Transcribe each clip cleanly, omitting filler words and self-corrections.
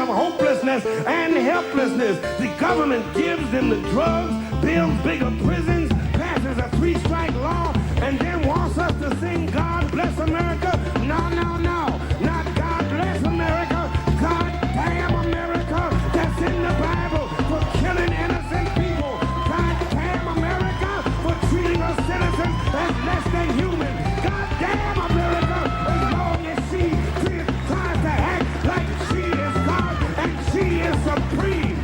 of hopelessness and helplessness. The government gives them the drugs, builds bigger prisons, passes a three-strike law, and then wants us to sing God Bless America. No, no, no, not God Bless America. God damn America. That's in the Bible for killing innocent people. God damn America for treating us citizens as less than human. God damn America as long as she tries to act like she is God and she is supreme.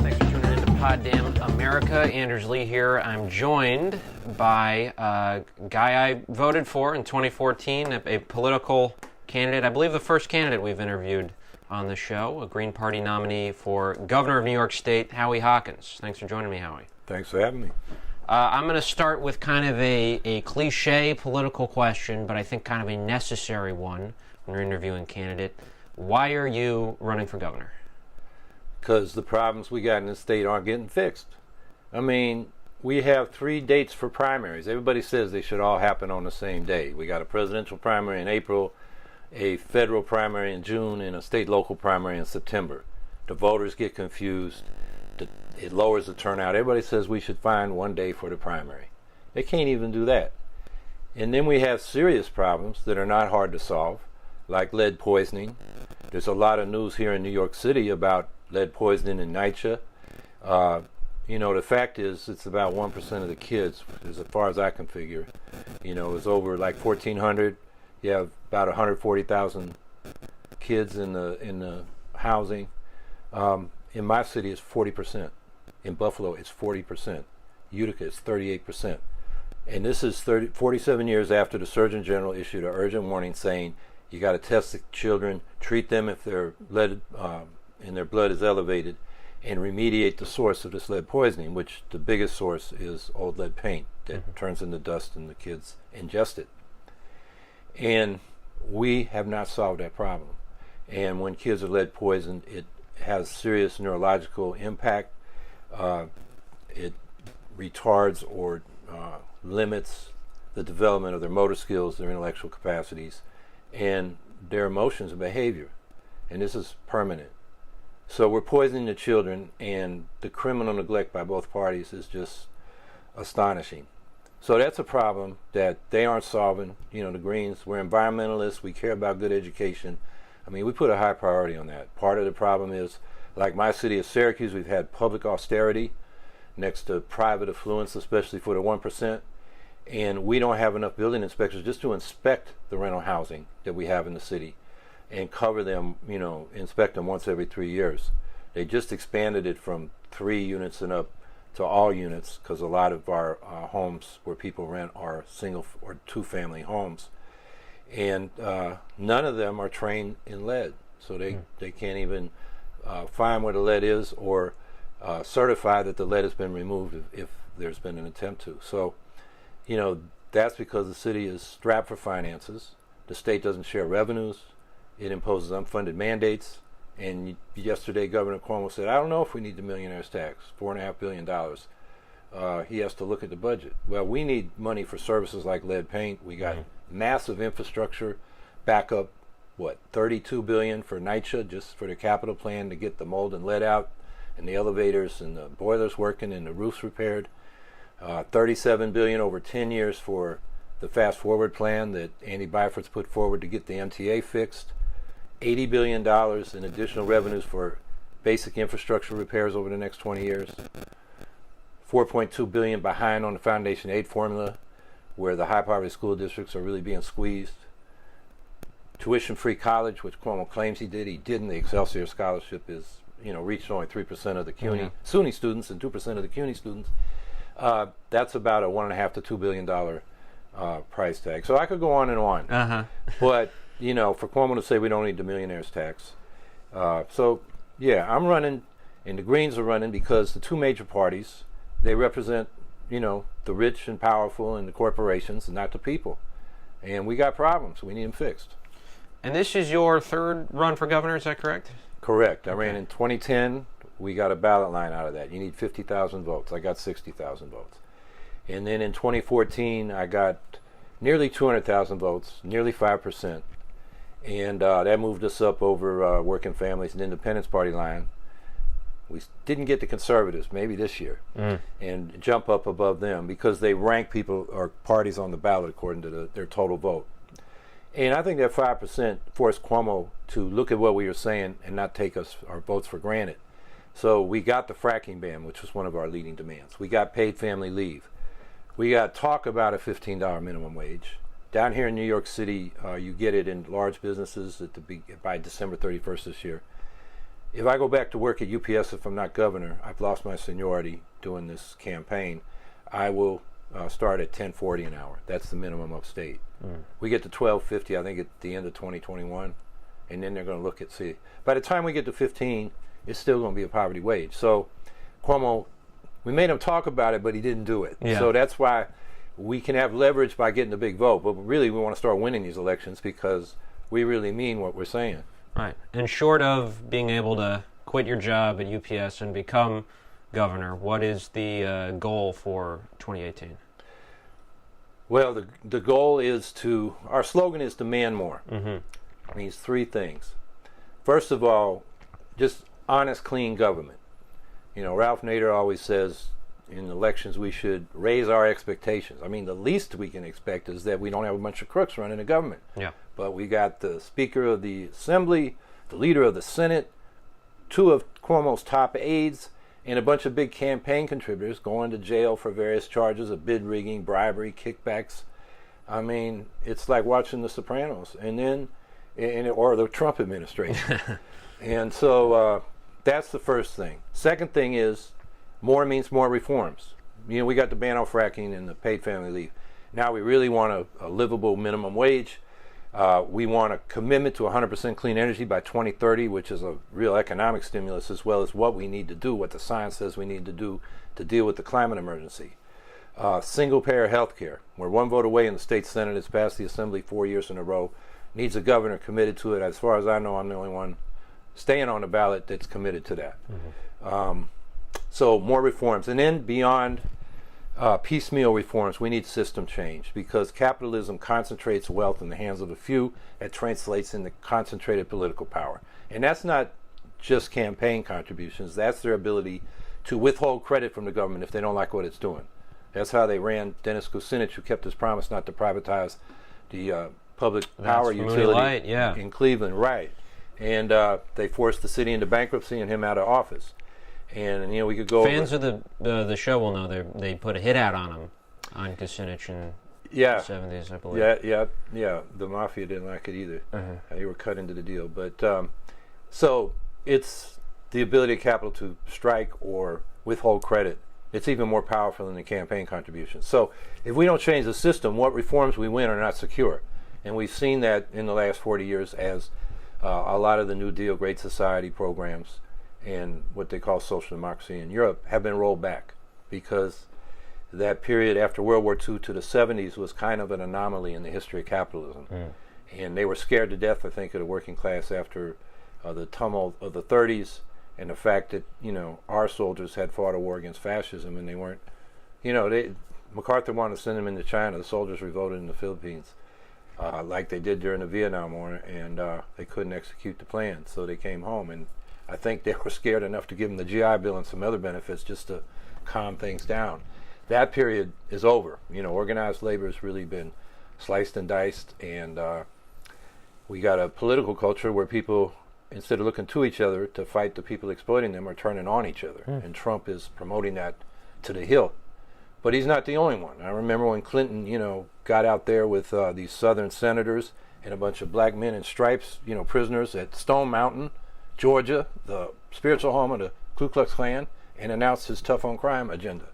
Thanks for tuning in to Pod Damn America. Anders Lee here. I'm joined by a guy I voted for in 2014, a political candidate, I believe the first candidate we've interviewed on the show, a Green Party nominee for Governor of New York State, Howie Hawkins. Thanks for joining me, Howie. Thanks for having me. I'm going to start with kind of a cliche political question, but I think kind of a necessary one when you're interviewing a candidate. Why are you running for governor? Because the problems we got in the state aren't getting fixed. I mean, we have 3 dates for primaries. Everybody says they should all happen on the same day. We got a presidential primary in April, a federal primary in June, and a state local primary in September. The voters get confused. It lowers the turnout. Everybody says we should find one day for the primary. They can't even do that. And then we have serious problems that are not hard to solve, like lead poisoning. There's a lot of news here in New York City about lead poisoning in NYCHA. The fact is it's about 1% of the kids, as far as I can figure. It's over like 1,400. You have about 140,000 kids in the housing. In my city, it's 40%. In Buffalo, it's 40%. Utica, it's 38%. And this is 47 years after the Surgeon General issued an urgent warning saying you got to test the children, treat them if their lead in their blood is elevated, and remediate the source of this lead poisoning, which the biggest source is old lead paint that turns into dust and the kids ingest it. And we have not solved that problem. And when kids are lead poisoned, it has serious neurological impact. It retards or limits the development of their motor skills, their intellectual capacities, and their emotions and behavior. And this is permanent. So we're poisoning the children, and the criminal neglect by both parties is just astonishing. So that's a problem that they aren't solving. The Greens, we're environmentalists, we care about good education. I mean, we put a high priority on that. Part of the problem is, like my city of Syracuse, we've had public austerity next to private affluence, especially for the 1%. And we don't have enough building inspectors just to inspect the rental housing that we have in the city and cover them, inspect them once every 3 years. They just expanded it from 3 units and up to all units because a lot of our homes where people rent are single or 2-family homes. And none of them are trained in lead. So they can't even find where the lead is or certify that the lead has been removed if there's been an attempt to. So, that's because the city is strapped for finances. The state doesn't share revenues. It imposes unfunded mandates. And yesterday, Governor Cuomo said, I don't know if we need the millionaire's tax, $4.5 billion. He has to look at the budget. Well, we need money for services like lead paint. We got massive infrastructure backup, $32 billion for NYCHA, just for the capital plan to get the mold and lead out, and the elevators and the boilers working and the roofs repaired. $37 billion over 10 years for the fast forward plan that Andy Byford's put forward to get the MTA fixed. $80 billion in additional revenues for basic infrastructure repairs over the next 20 years. $4.2 billion behind on the foundation aid formula, where the high poverty school districts are really being squeezed. Tuition-free college, which Cuomo claims he didn't. The Excelsior Scholarship is, reached only 3% of the CUNY SUNY students and 2% of the CUNY students. That's about a $1.5 to $2 billion price tag. So I could go on and on. But, for Cuomo to say we don't need the millionaire's tax. I'm running, and the Greens are running because the 2 major parties, they represent, the rich and powerful and the corporations and not the people. And we got problems. We need them fixed. And this is your 3rd run for governor, is that correct? Correct. I ran in 2010. We got a ballot line out of that. You need 50,000 votes. I got 60,000 votes. And then in 2014, I got nearly 200,000 votes, nearly 5%. And that moved us up over Working Families and Independence Party line. We didn't get the conservatives, maybe this year, and jump up above them because they rank people or parties on the ballot according to their total vote. And I think that 5% forced Cuomo to look at what we were saying and not take our votes for granted. So we got the fracking ban, which was one of our leading demands. We got paid family leave. We got talk about a $15 minimum wage. Down here in New York City, you get it in large businesses by December 31st this year. If I go back to work at UPS, if I'm not governor, I've lost my seniority doing this campaign, I will start at $10.40 an hour. That's the minimum upstate. We get to $12.50, I think, at the end of 2021, and then they're going to look at see. By the time we get to 15, it's still going to be a poverty wage. So Cuomo, we made him talk about it, but he didn't do it. Yeah. So that's why we can have leverage by getting a big vote, but really we want to start winning these elections because we really mean what we're saying. Right. And short of being able to quit your job at UPS and become governor, what is the goal for 2018? Well, the goal is our slogan is demand more. Mm-hmm. It means three things. First of all, just honest, clean government. You know, Ralph Nader always says in elections we should raise our expectations. I mean, the least we can expect is that we don't have a bunch of crooks running the government. Yeah. But we got the Speaker of the Assembly, the leader of the Senate, two of Cuomo's top aides, and a bunch of big campaign contributors going to jail for various charges of bid rigging, bribery, kickbacks. I mean, it's like watching The Sopranos, or the Trump administration. And so that's the first thing. Second thing is more means more reforms. You know, we got the ban on fracking and the paid family leave. Now we really want a livable minimum wage. We want a commitment to 100% clean energy by 2030, which is a real economic stimulus, as well as what we need to do, what the science says we need to do to deal with the climate emergency. Single-payer health care. We're one vote away in the state Senate. It's passed the Assembly 4 years in a row. Needs a governor committed to it. As far as I know, I'm the only one staying on the ballot that's committed to that. Mm-hmm. So more reforms. And then beyond piecemeal reforms, we need system change because capitalism concentrates wealth in the hands of a few. That translates into concentrated political power. And that's not just campaign contributions. That's their ability to withhold credit from the government if they don't like what it's doing. That's how they ran Dennis Kucinich, who kept his promise not to privatize the public power utility in Cleveland. Right. And they forced the city into bankruptcy and him out of office. And, you know, we could go Fans of the show will know they put a hit out on him, on Kucinich in the 70s, I believe. Yeah. The mafia didn't like it either. They were cut into the deal. But so it's the ability of capital to strike or withhold credit. It's even more powerful than the campaign contributions. So if we don't change the system, what reforms we win are not secure. And we've seen that in the last 40 years as a lot of the New Deal, Great Society programs and what they call social democracy in Europe have been rolled back because that period after World War II to the 70s was kind of an anomaly in the history of capitalism. And they were scared to death, I think, of the working class after the tumult of the 30s and the fact that, you know, our soldiers had fought a war against fascism and they weren't, you know, MacArthur wanted to send them into China. The soldiers revolted in the Philippines like they did during the Vietnam War, and they couldn't execute the plan, so they came home. And I think they were scared enough to give them the GI Bill and some other benefits just to calm things down. That period is over. You know, organized labor has really been sliced and diced, and we got a political culture where people, instead of looking to each other to fight the people exploiting them, are turning on each other. And Trump is promoting that to the hilt. But he's not the only one. I remember when Clinton, you know, got out there with these Southern senators and a bunch of black men in stripes, you know, prisoners at Stone Mountain, Georgia, the spiritual home of the Ku Klux Klan, and announced his tough on crime agenda.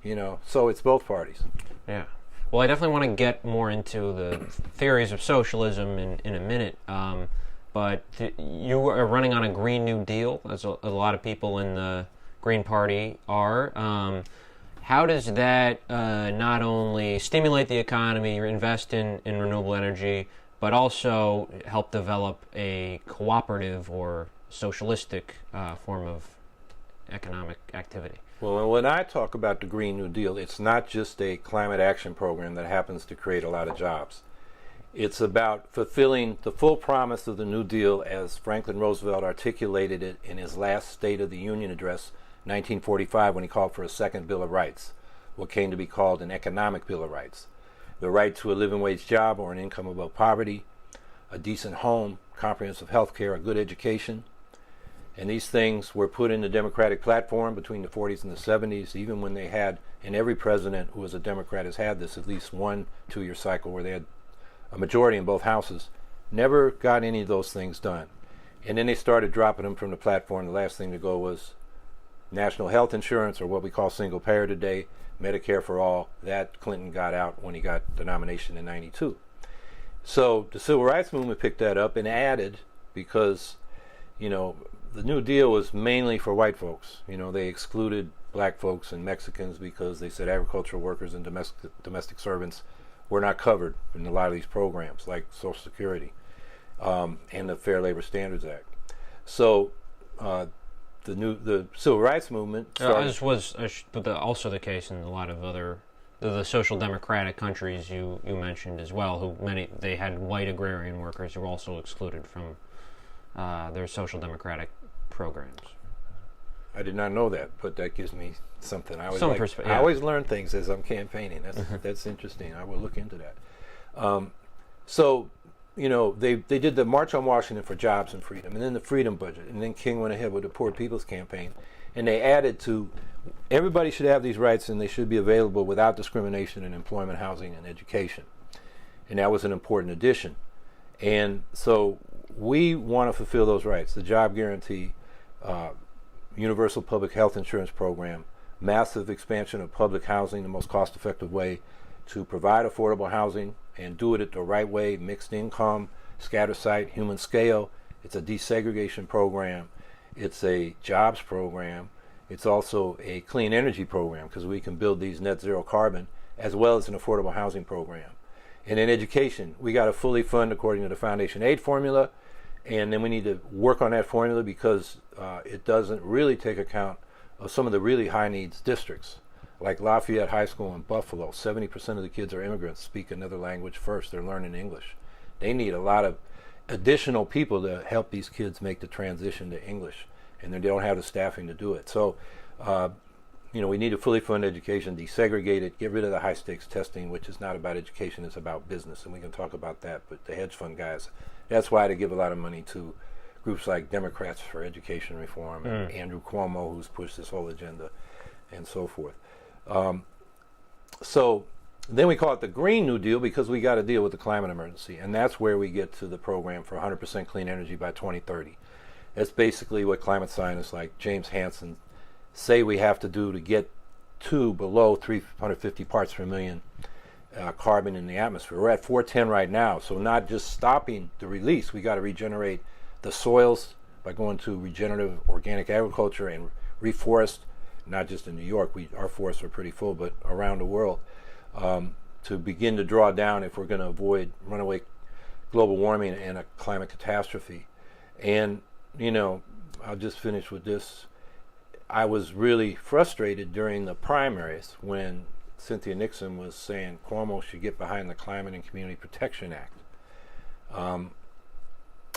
You know, so it's both parties. Yeah. Well, I definitely want to get more into the theories of socialism in a minute. But you are running on a Green New Deal, as a lot of people in the Green Party are. How does that not only stimulate the economy or invest in renewable energy, but also help develop a cooperative or socialistic form of economic activity? Well, when I talk about the Green New Deal, it's not just a climate action program that happens to create a lot of jobs. It's about fulfilling the full promise of the New Deal as Franklin Roosevelt articulated it in his last State of the Union address, 1945, when he called for a second Bill of Rights, what came to be called an economic Bill of Rights. The right to a living wage job or an income above poverty, a decent home, comprehensive health care, a good education. And these things were put in the Democratic platform between the 40s and the 70s, even when they had, and every president who was a Democrat has had this, at least 1 2-year cycle where they had a majority in both houses, never got any of those things done. And then they started dropping them from the platform. The last thing to go was national health insurance, or what we call single payer today, Medicare for all. That Clinton got out when he got the nomination in 92. So the Civil Rights Movement picked that up and added, because, you know, the New Deal was mainly for white folks. You know, they excluded black folks and Mexicans because they said agricultural workers and domestic servants were not covered in a lot of these programs, like Social Security and the Fair Labor Standards Act. So the Civil Rights Movement this was also the case in a lot of other the social democratic countries you mentioned as well. They had white agrarian workers who were also excluded from their social democratic programs. I did not know that, but that gives me something. I I always learn things as I'm campaigning. That's interesting. I will look into that. So, you know, they did the March on Washington for Jobs and Freedom, and then the Freedom Budget, and then King went ahead with the Poor People's Campaign, and they added to everybody should have these rights and they should be available without discrimination in employment, housing, and education. And that was an important addition. And so we want to fulfill those rights. The job guarantee, universal public health insurance program, massive expansion of public housing, the most cost-effective way to provide affordable housing and do it the right way, mixed income, scatter site, human scale. It's a desegregation program. It's a jobs program. It's also a clean energy program, because we can build these net zero carbon, as well as an affordable housing program. And in education, we got to fully fund according to the Foundation Aid formula, and then we need to work on that formula because it doesn't really take account of some of the really high needs districts, like Lafayette High School in Buffalo. 70% of the kids are immigrants, speak another language first. They're learning English. They need a lot of additional people to help these kids make the transition to English, and they don't have the staffing to do it. So, you know, we need to fully fund education, desegregate it, get rid of the high stakes testing, which is not about education, it's about business, and we can talk about that. But the hedge fund guys, that's why they give a lot of money to groups like Democrats for Education Reform, and Andrew Cuomo, who's pushed this whole agenda, and so forth. So then we call it the Green New Deal, because we got to deal with the climate emergency, and that's where we get to the program for 100% clean energy by 2030. That's basically what climate scientists like James Hansen say we have to do to get to below 350 parts per million carbon in the atmosphere. We're at 410 right now, so not just stopping the release, we got to regenerate the soils by going to regenerative organic agriculture and reforest, not just in New York. Our forests are pretty full, but around the world, to begin to draw down if we're going to avoid runaway global warming and a climate catastrophe. And, you know, I'll just finish with this. I was really frustrated during the primaries when Cynthia Nixon was saying Cuomo should get behind the Climate and Community Protection Act.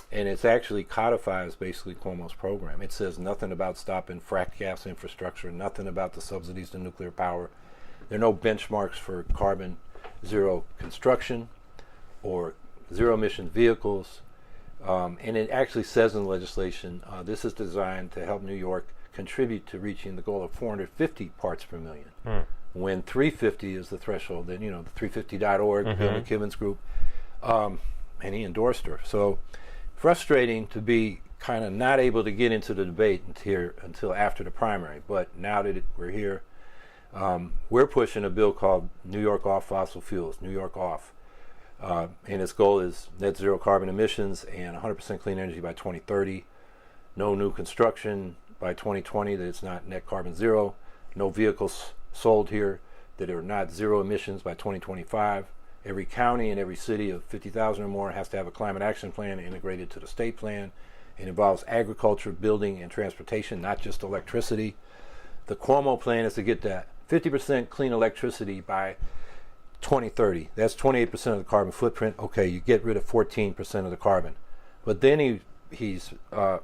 And it actually codifies basically Cuomo's program. It says nothing about stopping frack gas infrastructure, nothing about the subsidies to nuclear power. There are no benchmarks for carbon zero construction or zero emission vehicles. And it actually says in the legislation, this is designed to help New York contribute to reaching the goal of 450 parts per million. When 350 is the threshold, then, you know, the 350.org, Bill McKibben's group, and he endorsed her. So frustrating to be kind of not able to get into the debate until after the primary. But now that we're here, we're pushing a bill called New York Off Fossil Fuels, New York Off. And its goal is net zero carbon emissions and 100% clean energy by 2030. No new construction by 2020 that it's not net carbon zero. No vehicles sold here that are not zero emissions by 2025. Every county and every city of 50,000 or more has to have a climate action plan integrated to the state plan. It involves agriculture, building, and transportation, not just electricity. The Cuomo plan is to get that 50% clean electricity by 2030. That's 28% of the carbon footprint. Okay, you get rid of 14% of the carbon. But then he's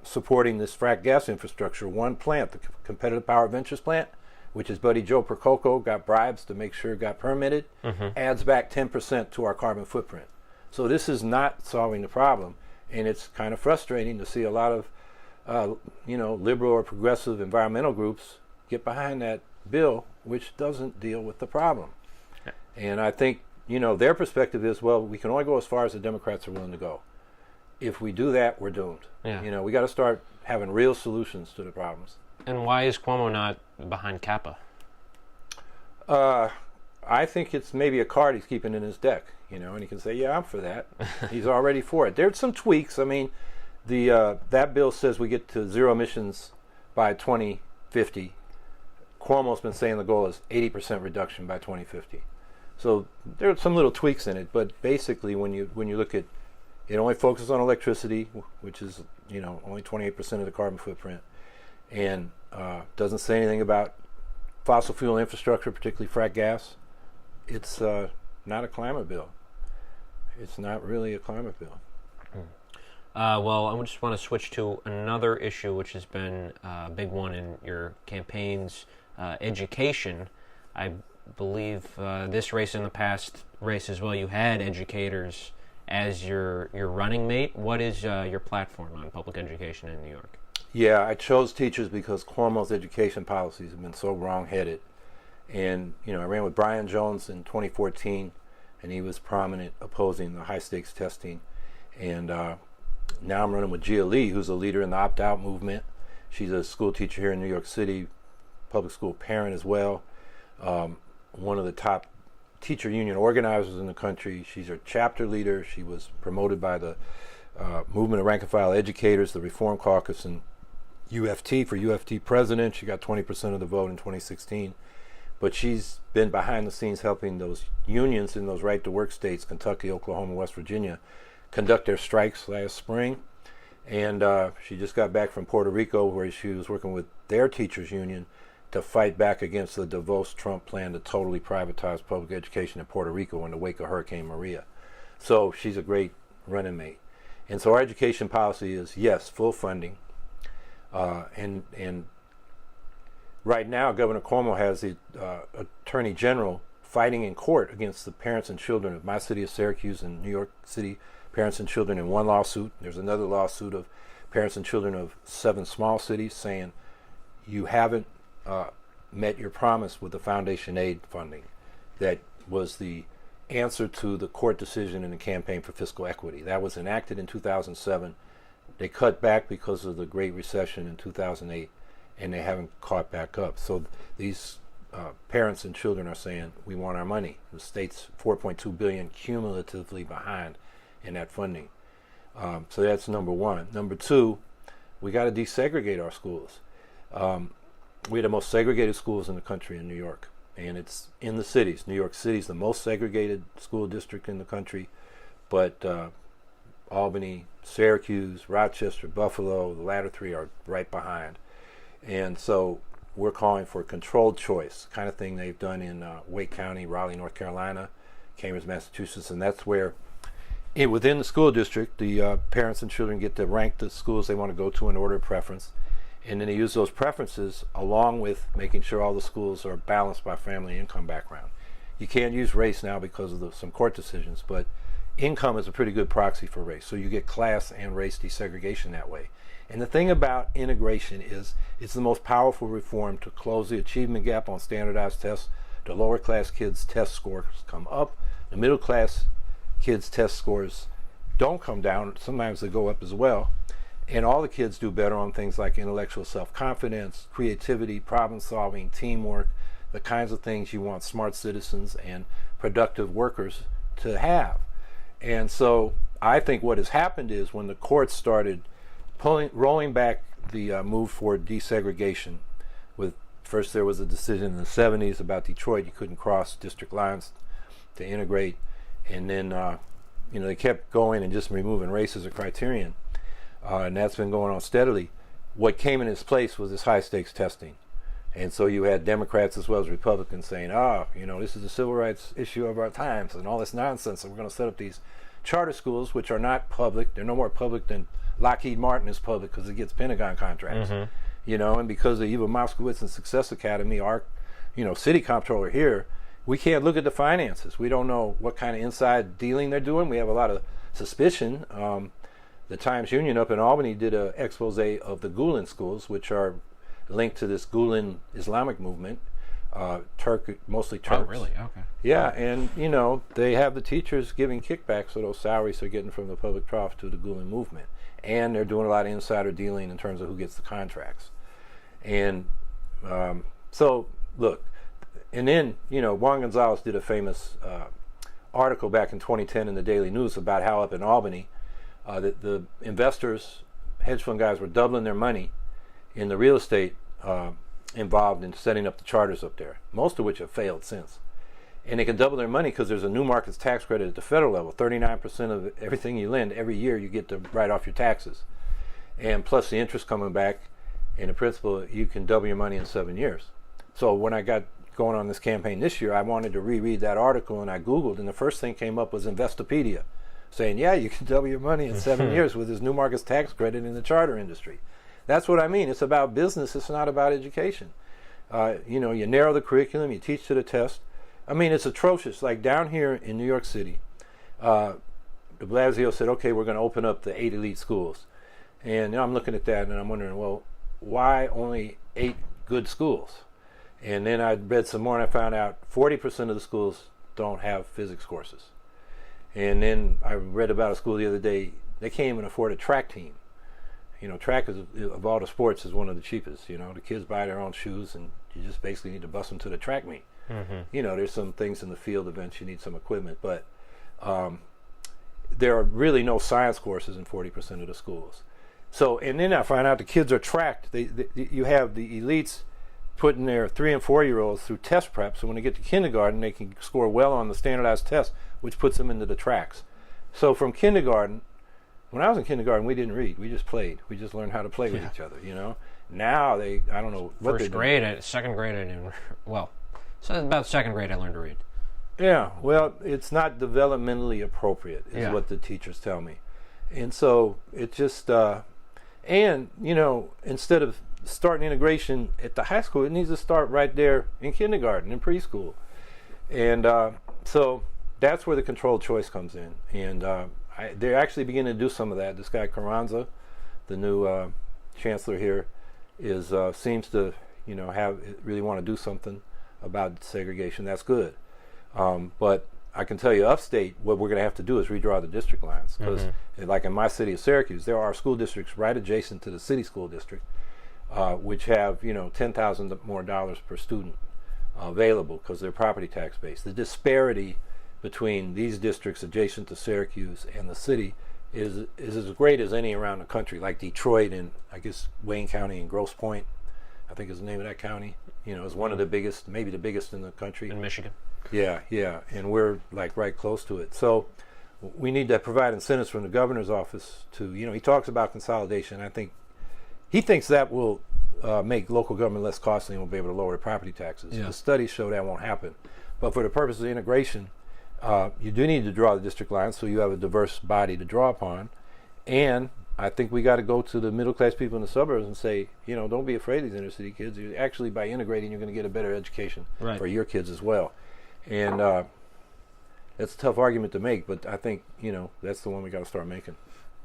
supporting this frack gas infrastructure. One plant, the Competitive Power Ventures plant, which is Buddy Joe Percoco, got bribes to make sure it got permitted, adds back 10% to our carbon footprint. So this is not solving the problem, and it's kind of frustrating to see a lot of liberal or progressive environmental groups get behind that bill, which doesn't deal with the problem. And I think, their perspective is, well, we can only go as far as the Democrats are willing to go. If we do that, we're doomed. Yeah. We got to start having real solutions to the problems. And why is Cuomo not behind CAPA? I think it's maybe a card he's keeping in his deck, and he can say, yeah, I'm for that. He's already for it. There's some tweaks. I mean, that bill says we get to zero emissions by 2050. Cuomo's been saying the goal is 80% reduction by 2050. So there are some little tweaks in it, but basically when you look at it, only focuses on electricity, which is only 28% of the carbon footprint, and doesn't say anything about fossil fuel infrastructure, particularly frack gas. It's not a climate bill. It's not really a climate bill. Well, I just want to switch to another issue which has been a big one in your campaigns, education. I believe this race and the past race as well, you had educators as your running mate. What is your platform on public education in New York? Yeah, I chose teachers because Cuomo's education policies have been so wrong-headed. And, I ran with Brian Jones in 2014, and he was prominent opposing the high-stakes testing. And now I'm running with Gia Lee, who's a leader in the opt-out movement. She's a school teacher here in New York City, public school parent as well. One of the top teacher union organizers in the country. She's our chapter leader. She was promoted by the Movement of Rank and File Educators, the Reform Caucus, and UFT for UFT president. She got 20% of the vote in 2016. But she's been behind the scenes helping those unions in those right-to-work states, Kentucky, Oklahoma, West Virginia, conduct their strikes last spring. And she just got back from Puerto Rico, where she was working with their teachers union to fight back against the DeVos-Trump plan to totally privatize public education in Puerto Rico in the wake of Hurricane Maria. So she's a great running mate. And so our education policy is, yes, full funding. And right now, Governor Cuomo has the Attorney General fighting in court against the parents and children of my city of Syracuse and New York City parents and children in one lawsuit. There's another lawsuit of parents and children of 7 small cities saying you haven't met your promise with the foundation aid funding. That was the answer to the court decision in the Campaign for Fiscal Equity. That was enacted in 2007. They cut back because of the Great Recession in 2008, and they haven't caught back up. So these parents and children are saying, we want our money. The state's $4.2 billion cumulatively behind in that funding. So that's number one. Number two, we got to desegregate our schools. We have the most segregated schools in the country in New York, and it's in the cities. New York City is the most segregated school district in the country, but Albany, Syracuse, Rochester, Buffalo, the latter 3 are right behind. And so we're calling for controlled choice, kind of thing they've done in Wake County, Raleigh, North Carolina, Cambridge, Massachusetts, and that's where within the school district, the parents and children get to rank the schools they want to go to in order of preference, and then they use those preferences along with making sure all the schools are balanced by family income background. You can't use race now because of some court decisions, but income is a pretty good proxy for race, so you get class and race desegregation that way. And the thing about integration is it's the most powerful reform to close the achievement gap on standardized tests. The lower class kids' test scores come up. The middle class kids' test scores don't come down. Sometimes they go up as well. And all the kids do better on things like intellectual self-confidence, creativity, problem solving, teamwork, the kinds of things you want smart citizens and productive workers to have. And so I think what has happened is when the courts started rolling back the move for desegregation, with first there was a decision in the 70s about Detroit, you couldn't cross district lines to integrate, and then they kept going and just removing race as a criterion, and that's been going on steadily. What came in its place was this high stakes testing. And so you had Democrats as well as Republicans saying, this is the civil rights issue of our times and all this nonsense. And we're going to set up these charter schools, which are not public. They're no more public than Lockheed Martin is public because it gets Pentagon contracts. And because of Eva Moskowitz and Success Academy, our, city comptroller here, we can't look at the finances. We don't know what kind of inside dealing they're doing. We have a lot of suspicion. The Times Union up in Albany did an expose of the Gulen schools, which are linked to this Gulen Islamic movement, mostly Turks. Oh, really? Okay. Yeah, and they have the teachers giving kickbacks for those salaries they're getting from the public trough to the Gulen movement, and they're doing a lot of insider dealing in terms of who gets the contracts. And so look, and then Juan Gonzalez did a famous article back in 2010 in the Daily News about how up in Albany that the investors, hedge fund guys, were doubling their money in the real estate involved in setting up the charters up there, most of which have failed since. And they can double their money because there's a new markets tax credit at the federal level. 39% of everything you lend every year you get to write off your taxes. And plus the interest coming back, and the principal, you can double your money in 7 years. So when I got going on this campaign this year, I wanted to reread that article, and I Googled, and the first thing came up was Investopedia, saying, yeah, you can double your money in 7 years with this new markets tax credit in the charter industry. That's what I mean. It's about business. It's not about education. You narrow the curriculum, you teach to the test. I mean, it's atrocious. Like down here in New York City, de Blasio said, okay, we're going to open up the 8 elite schools. And I'm looking at that and I'm wondering, well, why only 8 good schools? And then I read some more and I found out 40% of the schools don't have physics courses. And then I read about a school the other day, they can't even afford a track team. Track is, of all the sports, is one of the cheapest. The kids buy their own shoes and you just basically need to bus them to the track meet. There's some things in the field events you need some equipment, but there are really no science courses in 40% of the schools. So, and then I find out the kids are tracked. You have the elites putting their 3 and 4 year olds through test prep, so when they get to kindergarten they can score well on the standardized test, which puts them into the tracks. So from kindergarten, when I was in kindergarten, we didn't read. We just played. We just learned how to play with each other, Now I don't know what First grade, second grade, I didn't. Well, so about second grade, I learned to read. Yeah, well, it's not developmentally appropriate, is what the teachers tell me. And so it just, instead of starting integration at the high school, it needs to start right there in kindergarten and preschool. And so that's where the controlled choice comes in. And they're actually beginning to do some of that. This guy Carranza, the new chancellor here, seems to really want to do something about segregation. That's good. But I can tell you, upstate, what we're going to have to do is redraw the district lines. Because, like in my city of Syracuse, there are school districts right adjacent to the city school district, which have $10,000 more per student available because they're property tax based. The disparity between these districts adjacent to Syracuse and the city is as great as any around the country, like Detroit and I guess Wayne County and Grosse Pointe, I think is the name of that county, is one of the biggest, maybe the biggest in the country. In Michigan. Yeah, and we're like right close to it. So we need to provide incentives from the governor's office to, he talks about consolidation. I think he thinks that will make local government less costly and will be able to lower the property taxes. Yeah. The studies show that won't happen. But for the purpose of integration, you do need to draw the district lines so you have a diverse body to draw upon. And I think we got to go to the middle class people in the suburbs and say, don't be afraid of these inner city kids. Actually, by integrating, you're going to get a better education for your kids as well. And that's a tough argument to make, but I think, that's the one we got to start making.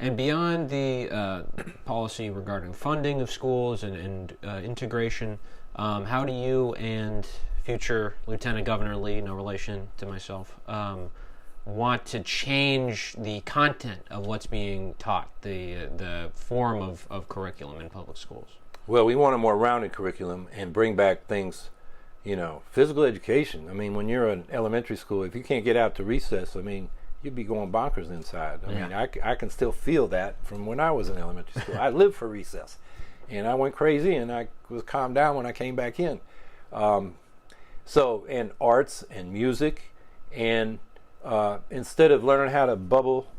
And beyond the policy regarding funding of schools and integration, how do you and future Lieutenant Governor Lee, no relation to myself, want to change the content of what's being taught, the form of curriculum in public schools? Well, we want a more rounded curriculum and bring back things, physical education. I mean, when you're in elementary school, if you can't get out to recess, you'd be going bonkers inside. I mean, I can still feel that from when I was in elementary school. I lived for recess, and I went crazy, and I was calmed down when I came back in. And arts and music, and instead of learning how to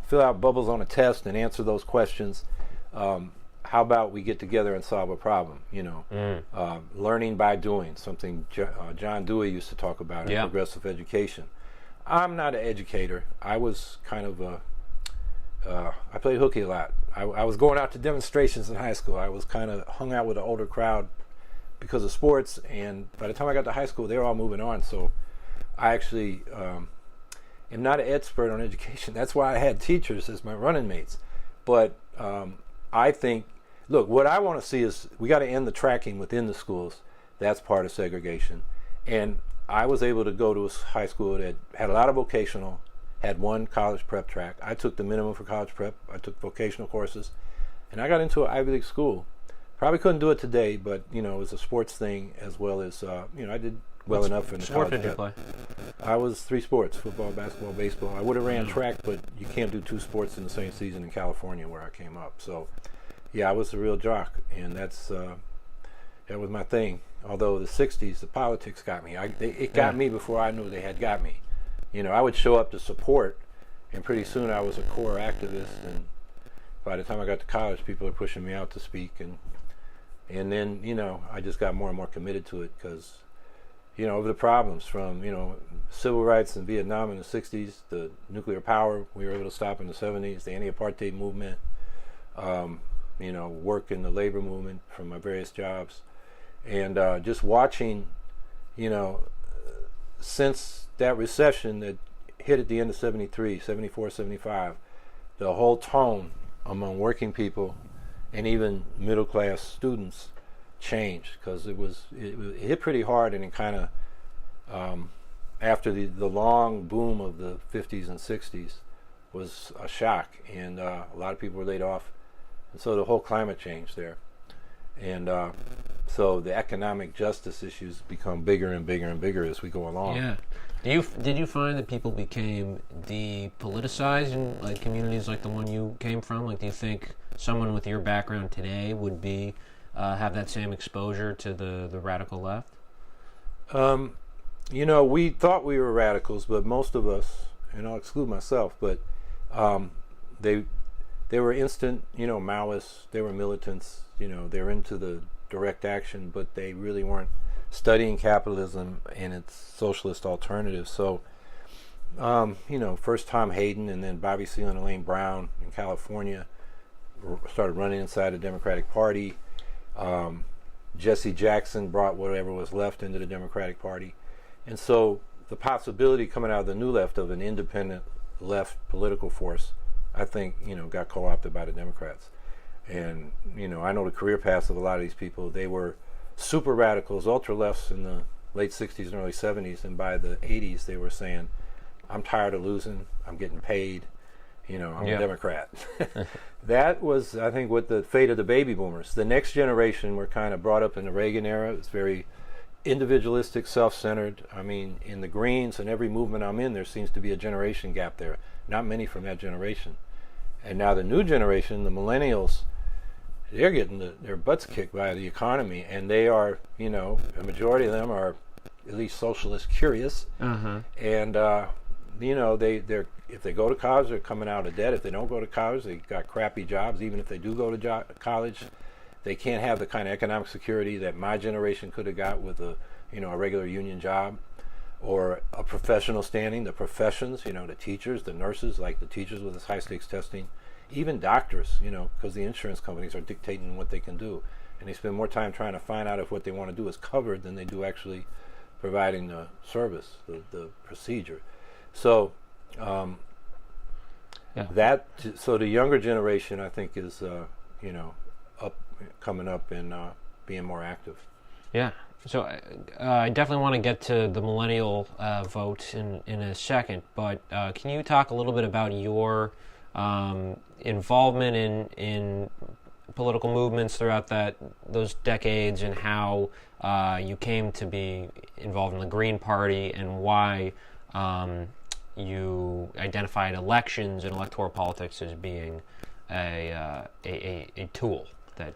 fill out bubbles on a test and answer those questions, how about we get together and solve a problem? Learning by doing, something John Dewey used to talk about in progressive education. I'm not an educator. I was kind of I played hooky a lot. I was going out to demonstrations in high school. I was kind of hung out with an older crowd because of sports, and by the time I got to high school, they were all moving on. So I actually am not an expert on education. That's why I had teachers as my running mates. But I think, look, what I want to see is we got to end the tracking within the schools. That's part of segregation. And I was able to go to a high school that had a lot of vocational, had one college prep track. I took the minimum for college prep. I took vocational courses. And I got into an Ivy League school. Probably couldn't do it today, but, it was a sports thing as well as, I did well enough in the college sport did you prep. play? I was 3 sports, football, basketball, baseball. I would have ran track, but you can't do 2 sports in the same season in California where I came up. So, yeah, I was a real jock, and that was my thing. Although the 60s, the politics got me. It got me before I knew they had got me. I would show up to support, and pretty soon I was a core activist, and by the time I got to college, people are pushing me out to speak, and then, I just got more and more committed to it because, of the problems from, civil rights in Vietnam in the 60s, the nuclear power we were able to stop in the 70s, the anti-apartheid movement, work in the labor movement from my various jobs. And just watching, since that recession that hit at the end of 73, 74, 75, the whole tone among working people and even middle-class students changed because it hit pretty hard, and it kind of, after the long boom of the 50s and 60s was a shock, and a lot of people were laid off, and so the whole climate changed there. And so the economic justice issues become bigger and bigger and bigger as we go along. Yeah. Did you find that people became depoliticized in communities like the one you came from? Do you think someone with your background today would be have that same exposure to the radical left? We thought we were radicals, but most of us, and I'll exclude myself, but they were instant, Maoists. They were militants. They were into the direct action, but they really weren't studying capitalism and its socialist alternatives. So, first Tom Hayden and then Bobby Seale and Elaine Brown in California started running inside the Democratic Party. Jesse Jackson brought whatever was left into the Democratic Party. And so the possibility coming out of the new left of an independent left political force, I think, got co-opted by the Democrats. And, I know the career paths of a lot of these people. They were super radicals, ultra lefts in the late 60s and early 70s. And by the 80s, they were saying, I'm tired of losing. I'm getting paid. I'm a Democrat. That was, I think, what the fate of the baby boomers. The next generation were kind of brought up in the Reagan era. It's very individualistic, self-centered. I mean, in the Greens and every movement I'm in, there seems to be a generation gap there. Not many from that generation. And now the new generation, the millennials, they're getting their butts kicked by the economy, and they are, a majority of them are at least socialist curious. And they're if they go to college, they're coming out of debt. If they don't go to college, they got crappy jobs. Even if they do go to college, they can't have the kind of economic security that my generation could have got with a regular union job or a professional standing. The professions, the teachers, the nurses, like the teachers with this high stakes testing, even doctors, because the insurance companies are dictating what they can do, and they spend more time trying to find out if what they want to do is covered than they do actually providing the service, the procedure. So so the younger generation, I think, is coming up and being more active. Yeah. So I definitely want to get to the millennial vote in a second, but can you talk a little bit about your involvement in political movements throughout those decades, and how you came to be involved in the Green Party, and why you identified elections and electoral politics as being a tool that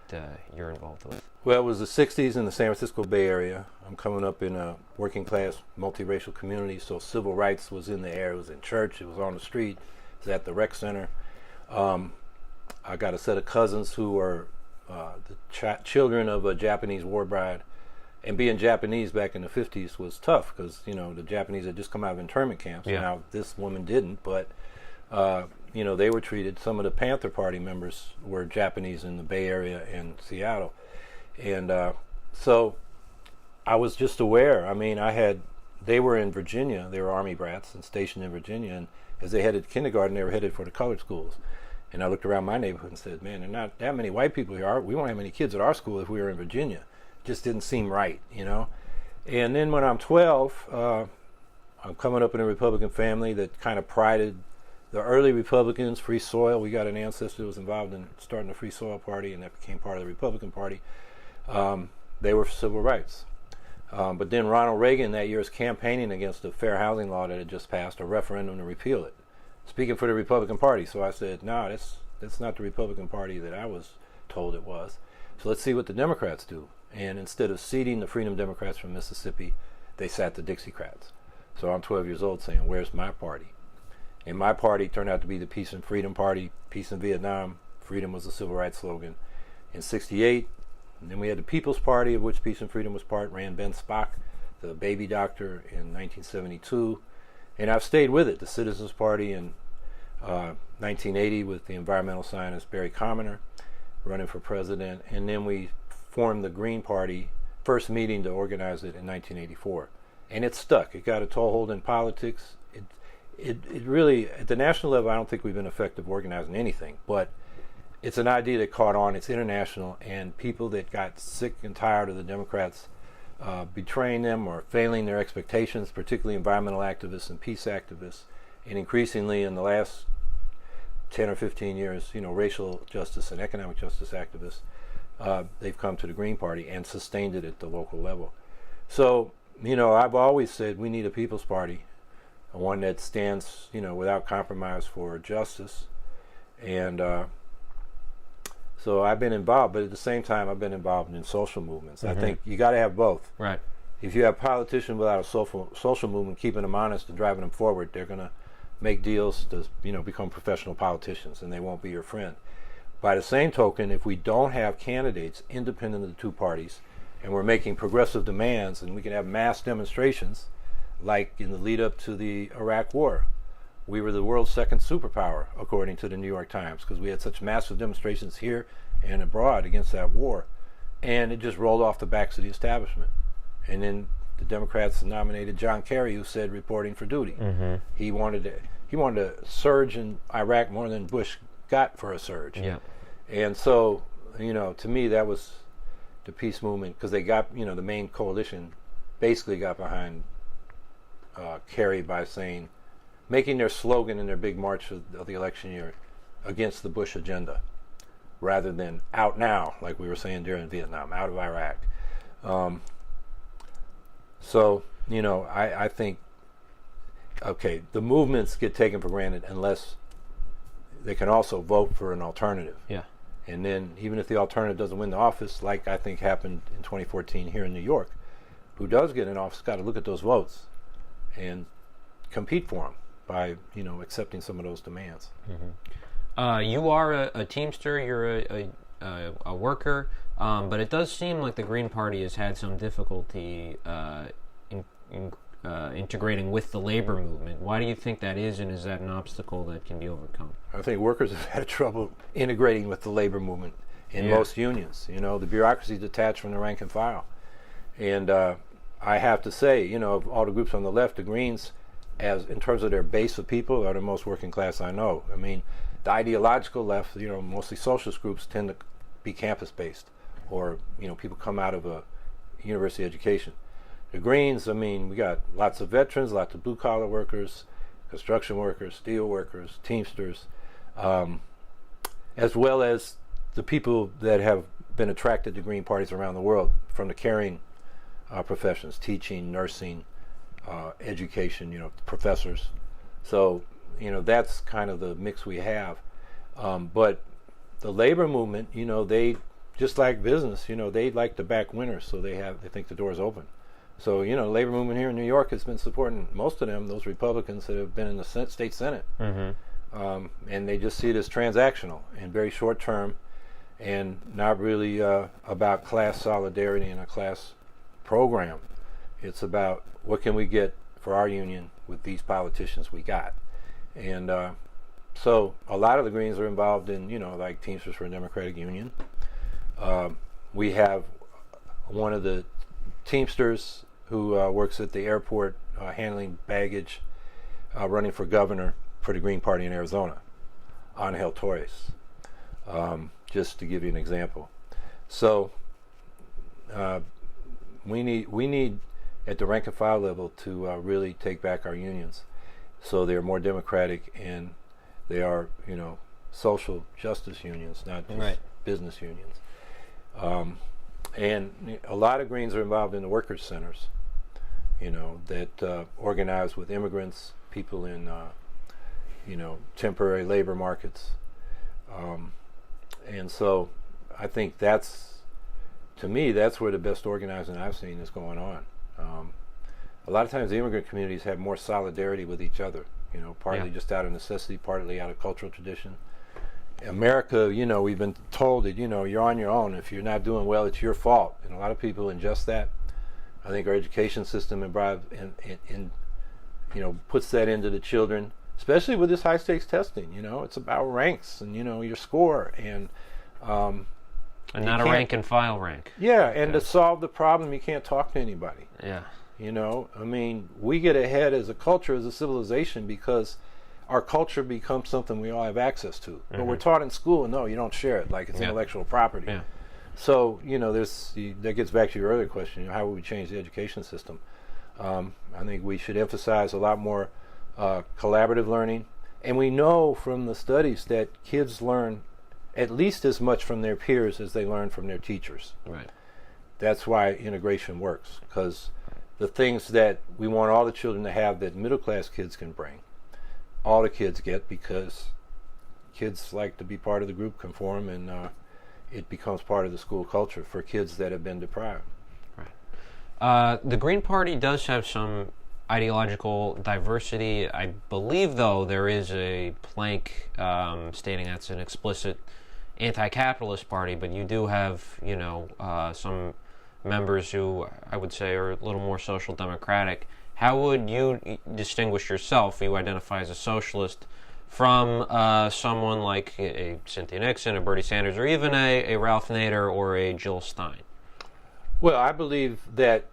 you're involved with? Well, it was the 60s in the San Francisco Bay Area. I'm coming up in a working class, multiracial community, so civil rights was in the air. It was in church, it was on the street, it was at the rec center. I got a set of cousins who were children of a Japanese war bride. And being Japanese back in the 50s was tough because, the Japanese had just come out of internment camps. Yeah. Now, this woman didn't, but, they were treated. Some of the Panther Party members were Japanese in the Bay Area and Seattle. And so I was just aware. I mean, they were in Virginia. They were Army brats and stationed in Virginia. And as they headed to kindergarten, they were headed for the colored schools. And I looked around my neighborhood and said, man, there are not that many white people here. We won't have many kids at our school if we were in Virginia. Just didn't seem right, And then when I'm 12, I'm coming up in a Republican family that kind of prided the early Republicans, Free Soil. We got an ancestor who was involved in starting the Free Soil Party, and that became part of the Republican Party. They were for civil rights. But then Ronald Reagan that year is campaigning against the fair housing law that had just passed, a referendum to repeal it, speaking for the Republican Party. So I said, no, that's not the Republican Party that I was told it was. So let's see what the Democrats do. And instead of seating the Freedom Democrats from Mississippi, they sat the Dixiecrats. So I'm 12 years old saying, where's my party? And my party turned out to be the Peace and Freedom Party, peace in Vietnam. Freedom was the civil rights slogan. In 68, and then we had the People's Party, of which Peace and Freedom was part, ran Ben Spock, the baby doctor, in 1972. And I've stayed with it, the Citizens Party in 1980 with the environmental scientist Barry Commoner running for president. And then we formed the Green Party, first meeting to organize it in 1984. And it stuck. It got a toehold in politics. It really, at the national level, I don't think we've been effective organizing anything, but it's an idea that caught on. It's international, and people that got sick and tired of the Democrats betraying them or failing their expectations, particularly environmental activists and peace activists, and increasingly in the last 10 or 15 years, racial justice and economic justice activists, they've come to the Green Party and sustained it at the local level. So, I've always said we need a People's Party, one that stands, without compromise for justice. And so I've been involved, but at the same time, I've been involved in social movements. I think you got to have both. Right. If you have politicians without a social movement, keeping them honest and driving them forward, they're going to make deals to, become professional politicians, and they won't be your friend. By the same token, if we don't have candidates independent of the two parties, and we're making progressive demands, and we can have mass demonstrations, like in the lead up to the Iraq War, we were the world's second superpower, according to the New York Times, because we had such massive demonstrations here and abroad against that war, and it just rolled off the backs of the establishment. And then the Democrats nominated John Kerry, who said reporting for duty. He wanted to surge in Iraq more than Bush got for a surge. Yeah. And so, to me, that was the peace movement, because they got, the main coalition basically got behind Kerry by making their slogan in their big march of the election year against the Bush agenda, rather than out now, like we were saying during Vietnam, out of Iraq. So, I think, okay, the movements get taken for granted unless they can also vote for an alternative. Yeah. And then even if the alternative doesn't win the office, like I think happened in 2014 here in New York, who does get in office got to look at those votes and compete for them by, accepting some of those demands. You are a Teamster, you're a worker, but it does seem like the Green Party has had some difficulty integrating with the labor movement. Why do you think that is, and is that an obstacle that can be overcome? I think workers have had trouble integrating with the labor movement in most unions. The bureaucracy is detached from the rank and file. And I have to say, of all the groups on the left, the Greens, as in terms of their base of people, are the most working class I know. I mean, the ideological left, mostly socialist groups tend to be campus-based, or, people come out of a university education. The Greens, we got lots of veterans, lots of blue-collar workers, construction workers, steel workers, Teamsters, as well as the people that have been attracted to Green parties around the world from the caring professions, teaching, nursing, education, professors. So, that's kind of the mix we have. But the labor movement, they, just like business, they like to back winners, so they think the door's open. So, the labor movement here in New York has been supporting most of them, those Republicans that have been in the state Senate. And they just see it as transactional and very short term. and not really about class solidarity and a class program. It's about what can we get for our union with these politicians we got. And so a lot of the Greens are involved in, like Teamsters for a Democratic Union. We have one of the Teamsters who works at the airport handling baggage, running for governor for the Green Party in Arizona, Angel Torres, just to give you an example. So we need at the rank and file level to really take back our unions, so they're more democratic and they are, social justice unions, not just business unions. And a lot of Greens are involved in the workers' centers, that organize with immigrants, people in, temporary labor markets. And so I think to me, that's where the best organizing I've seen is going on. A lot of times the immigrant communities have more solidarity with each other, partly just out of necessity, partly out of cultural tradition. America, we've been told that, you're on your own. If you're not doing well, it's your fault. And a lot of people ingest that. I think our education system puts that into the children, especially with this high stakes testing. It's about ranks and, your score. And not a rank and file rank. Yeah, and to solve the problem, you can't talk to anybody. Yeah. We get ahead as a culture, as a civilization, because our culture becomes something we all have access to. Mm-hmm. But we're taught in school, no, you don't share it, like it's intellectual property. Yeah. So, that gets back to your earlier question, how would we change the education system? I think we should emphasize a lot more collaborative learning. And we know from the studies that kids learn at least as much from their peers as they learn from their teachers. Right. That's why integration works, because the things that we want all the children to have that middle-class kids can bring, all the kids get, because kids like to be part of the group, conform, and it becomes part of the school culture for kids that have been deprived. Right. The Green Party does have some ideological diversity. I believe, though, there is a plank stating that's an explicit anti-capitalist party, but you do have, some members who I would say are a little more social democratic. How would you distinguish yourself, you identify as a socialist, from someone like a Cynthia Nixon, a Bernie Sanders, or even a Ralph Nader or a Jill Stein? Well, I believe that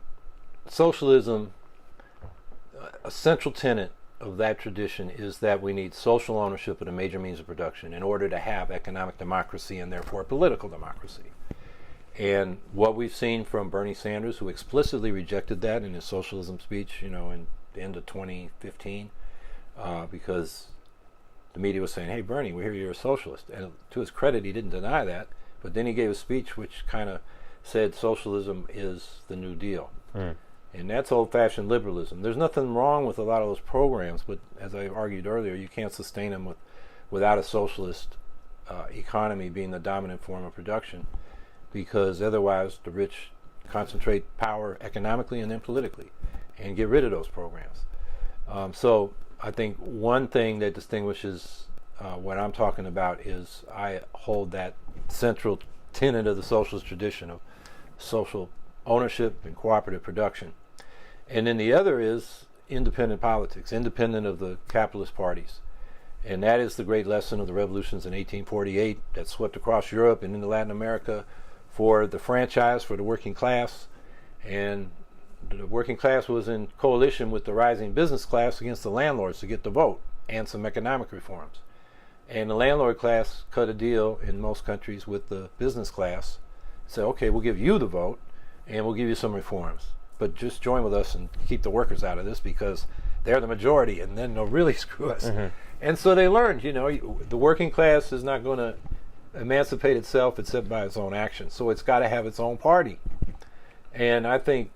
socialism, a central tenet of that tradition is that we need social ownership of the major means of production in order to have economic democracy and therefore political democracy. And what we've seen from Bernie Sanders, who explicitly rejected that in his socialism speech, in the end of 2015, because the media was saying, hey, Bernie, we hear you're a socialist. And to his credit, he didn't deny that, but then he gave a speech which kind of said socialism is the New Deal. Mm. And that's old-fashioned liberalism. There's nothing wrong with a lot of those programs, but as I argued earlier, you can't sustain them without a socialist economy being the dominant form of production, because otherwise the rich concentrate power economically and then politically and get rid of those programs. So I think one thing that distinguishes what I'm talking about is I hold that central tenet of the socialist tradition of social ownership and cooperative production. And then the other is independent politics, independent of the capitalist parties. And that is the great lesson of the revolutions in 1848 that swept across Europe and into Latin America for the franchise, for the working class. And the working class was in coalition with the rising business class against the landlords to get the vote and some economic reforms. And the landlord class cut a deal in most countries with the business class. Said, okay, we'll give you the vote and we'll give you some reforms, but just join with us and keep the workers out of this because they're the majority and then they'll really screw us. Mm-hmm. And so they learned, the working class is not going to emancipate itself except by its own action. So it's got to have its own party. And I think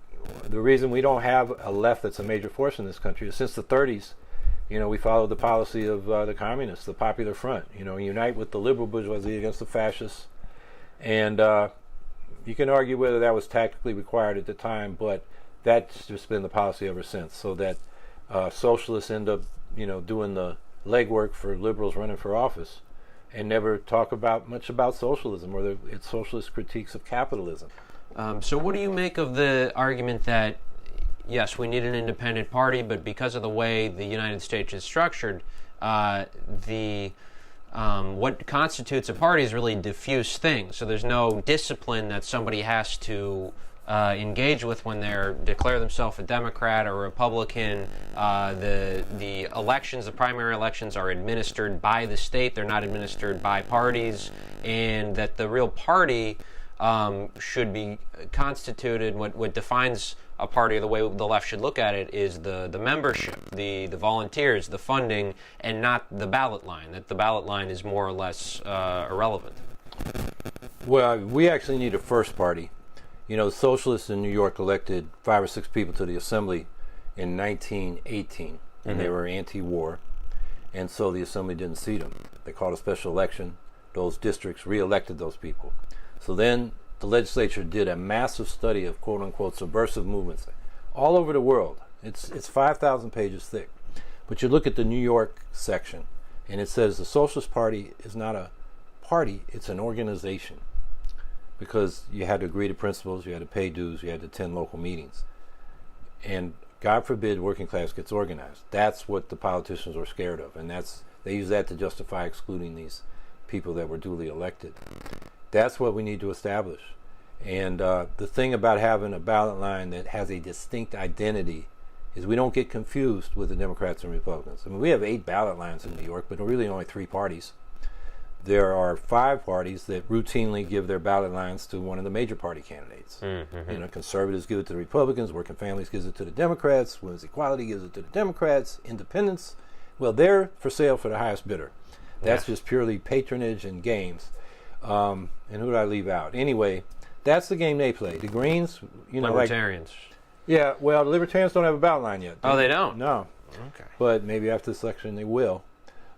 the reason we don't have a left that's a major force in this country is since the 30s, we followed the policy of the communists, the Popular Front, unite with the liberal bourgeoisie against the fascists. And you can argue whether that was tactically required at the time, but that's just been the policy ever since, so that socialists end up, doing the legwork for liberals running for office. and never talk much about socialism or its socialist critiques of capitalism. So what do you make of the argument that, yes, we need an independent party, but because of the way the United States is structured, what constitutes a party is really a diffuse thing. So there's no discipline that somebody has to engage with when they declare themselves a Democrat or a Republican. The elections, the primary elections, are administered by the state. They're not administered by parties, and that the real party should be constituted. What defines a party, or the way the left should look at it, is the membership, the volunteers, the funding, and not the ballot line. That the ballot line is more or less irrelevant. Well, we actually need a first party. You know, the socialists in New York elected 5 or 6 people to the assembly in 1918, and they were anti-war, and so the assembly didn't seat them. They called a special election. Those districts re-elected those people. So then the legislature did a massive study of quote-unquote subversive movements all over the world. It's 5,000 pages thick. But you look at the New York section, and it says the Socialist Party is not a party, it's an organization. Because you had to agree to principles, you had to pay dues, you had to attend local meetings. And God forbid working class gets organized. That's what the politicians are scared of, and they use that to justify excluding these people that were duly elected. That's what we need to establish. And the thing about having a ballot line that has a distinct identity is we don't get confused with the Democrats and Republicans. I mean, we have 8 ballot lines in New York, but really only 3 parties. There are 5 parties that routinely give their ballot lines to one of the major party candidates. Mm-hmm. You know, conservatives give it to the Republicans, Working Families gives it to the Democrats, Women's Equality gives it to the Democrats, Independents, well, they're for sale for the highest bidder. That's just purely patronage and games. And who did I leave out? Anyway, that's the game they play. The Greens, you know, Libertarians. Yeah, well, the Libertarians don't have a ballot line yet. Oh, they don't? No. Okay. But maybe after this election they will.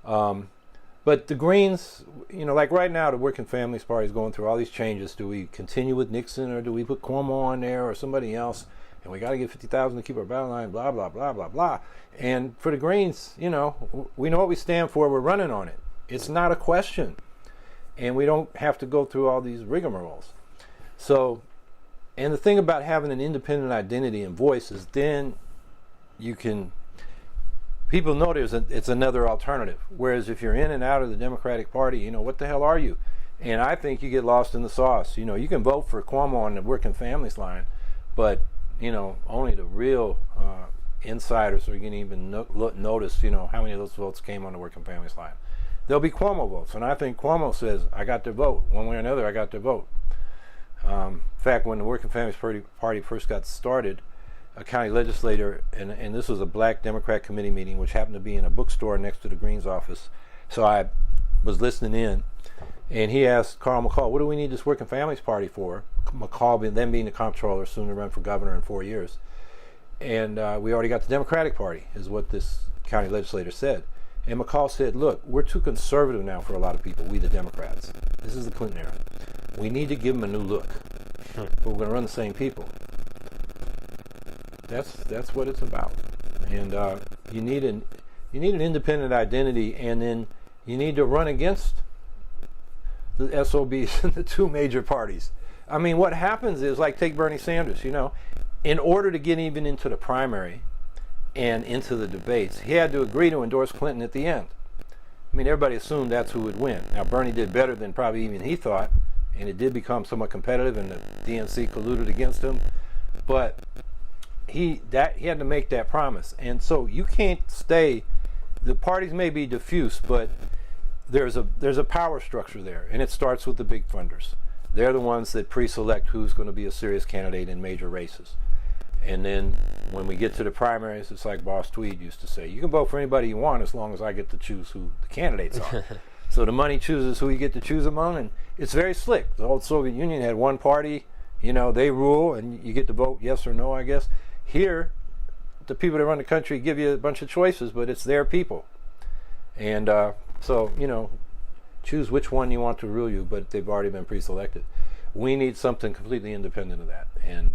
But the Greens, you know, like right now, the Working Families Party is going through all these changes. Do we continue with Nixon, or do we put Cuomo on there, or somebody else? And we got to get 50,000 to keep our ballot line, blah, blah, blah, blah, blah. And for the Greens, you know, we know what we stand for. We're running on it. It's not a question. And we don't have to go through all these rigmaroles. So, and the thing about having an independent identity and voice is then you can... people know it's another alternative. Whereas if you're in and out of the Democratic Party, you know, what the hell are you? And I think you get lost in the sauce. You know, you can vote for Cuomo on the Working Families line, but, you know, only the real insiders are going to even notice, you know, how many of those votes came on the Working Families line. There'll be Cuomo votes, and I think Cuomo says, I got their vote. One way or another, I got their vote. In fact, when the Working Families Party first got started, a county legislator, and this was a black Democrat committee meeting, which happened to be in a bookstore next to the Greens office. So I was listening in, and he asked Carl McCall, what do we need this Working Families Party for? McCall then being the comptroller, soon to run for governor in 4 years. And we already got the Democratic Party, is what this county legislator said. And McCall said, look, we're too conservative now for a lot of people, we the Democrats. This is the Clinton era. We need to give them a new look, but we're going to run the same people. That's what it's about. And you need an independent identity, and then you need to run against the SOBs and the 2 major parties. I mean, what happens is, like, take Bernie Sanders, you know, in order to get even into the primary and into the debates, he had to agree to endorse Clinton at the end. I mean, everybody assumed that's who would win. Now, Bernie did better than probably even he thought, and it did become somewhat competitive, and the DNC colluded against him. But he had to make that promise. And so you can't stay, the parties may be diffuse, but there's a power structure there, and it starts with the big funders. They're the ones that pre-select who's going to be a serious candidate in major races. And then when we get to the primaries, it's like Boss Tweed used to say, you can vote for anybody you want as long as I get to choose who the candidates are. So the money chooses who you get to choose among, and it's very slick. The old Soviet Union had one party, you know, they rule, and you get to vote yes or no, I guess. Here, the people that run the country give you a bunch of choices, but it's their people. And so, you know, choose which one you want to rule you, but they've already been pre-selected. We need something completely independent of that, and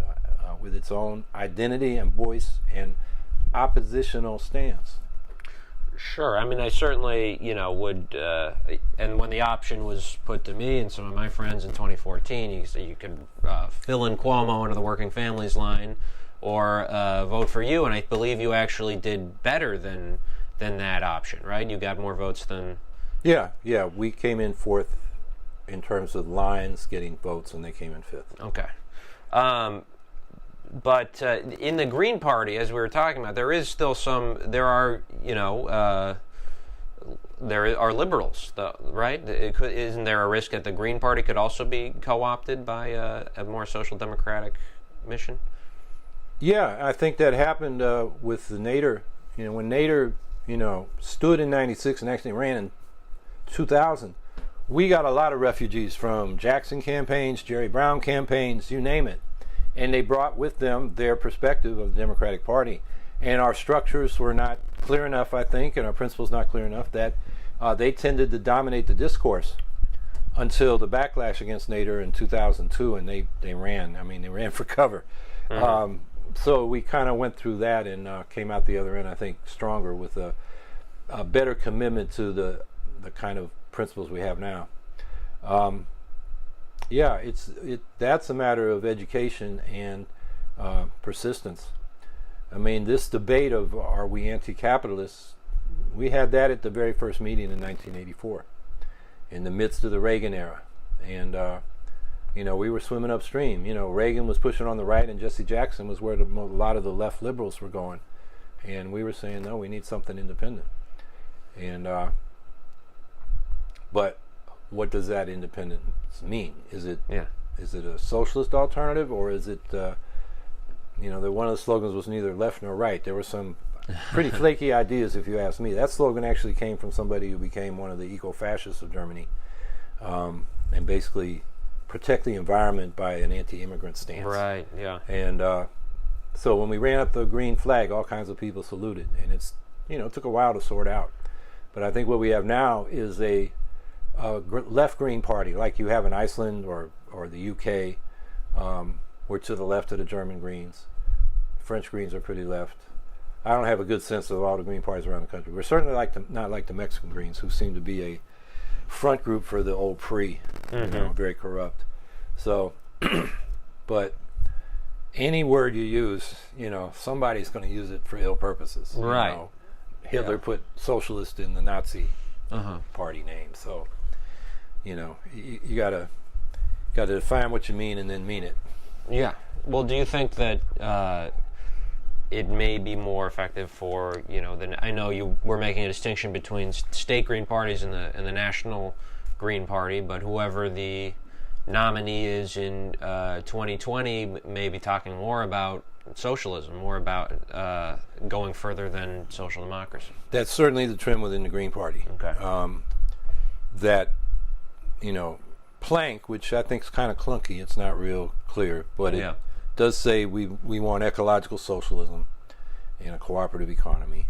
with its own identity and voice and oppositional stance. Sure. I mean, I certainly, would, and when the option was put to me and some of my friends in 2014, you could fill in Cuomo under the working families line or vote for you, and I believe you actually did better than that option, right? You got more votes than... Yeah, we came in fourth in terms of lines getting votes, and they came in fifth. Okay. But in the Green Party, as we were talking about, there are liberals, right? Isn't there a risk that the Green Party could also be co-opted by a more social democratic mission? Yeah, I think that happened with the Nader. When Nader, stood in 96 and actually ran in 2000, we got a lot of refugees from Jackson campaigns, Jerry Brown campaigns, you name it. And they brought with them their perspective of the Democratic Party. And our structures were not clear enough, I think, and our principles not clear enough, that they tended to dominate the discourse until the backlash against Nader in 2002, and they ran. I mean, they ran for cover. Mm-hmm. So we kind of went through that and came out the other end, I think, stronger with a better commitment to the kind of principles we have now. Yeah, that's a matter of education and persistence. I mean, this debate of are we anti-capitalists, we had that at the very first meeting in 1984, in the midst of the Reagan era. And, we were swimming upstream. Reagan was pushing on the right, and Jesse Jackson was where a lot of the left liberals were going. And we were saying, no, we need something independent. And, but what does that independence mean? Is it a socialist alternative, or is it, one of the slogans was neither left nor right. There were some pretty flaky ideas, if you ask me. That slogan actually came from somebody who became one of the eco-fascists of Germany, and basically protect the environment by an anti-immigrant stance. Right, yeah. And so when we ran up the green flag, all kinds of people saluted, and it took a while to sort out. But I think what we have now is a left Green Party, like you have in Iceland or the UK. We're to the left of the German Greens. French Greens are pretty left. I don't have a good sense of all the Green parties around the country. We're certainly not like the Mexican Greens, who seem to be a front group for the old PRI, very corrupt. So, but any word you use, somebody's going to use it for ill purposes. Right. Hitler put socialist in the Nazi party name. So, you gotta define what you mean and then mean it. Yeah. Well, do you think that it may be more effective for I know you were making a distinction between state Green parties and the national Green Party, but whoever the nominee is in 2020 may be talking more about socialism, more about going further than social democracy. That's certainly the trend within the Green Party. Okay. That plank, which I think is kind of clunky, it's not real clear, but it does say we want ecological socialism and a cooperative economy,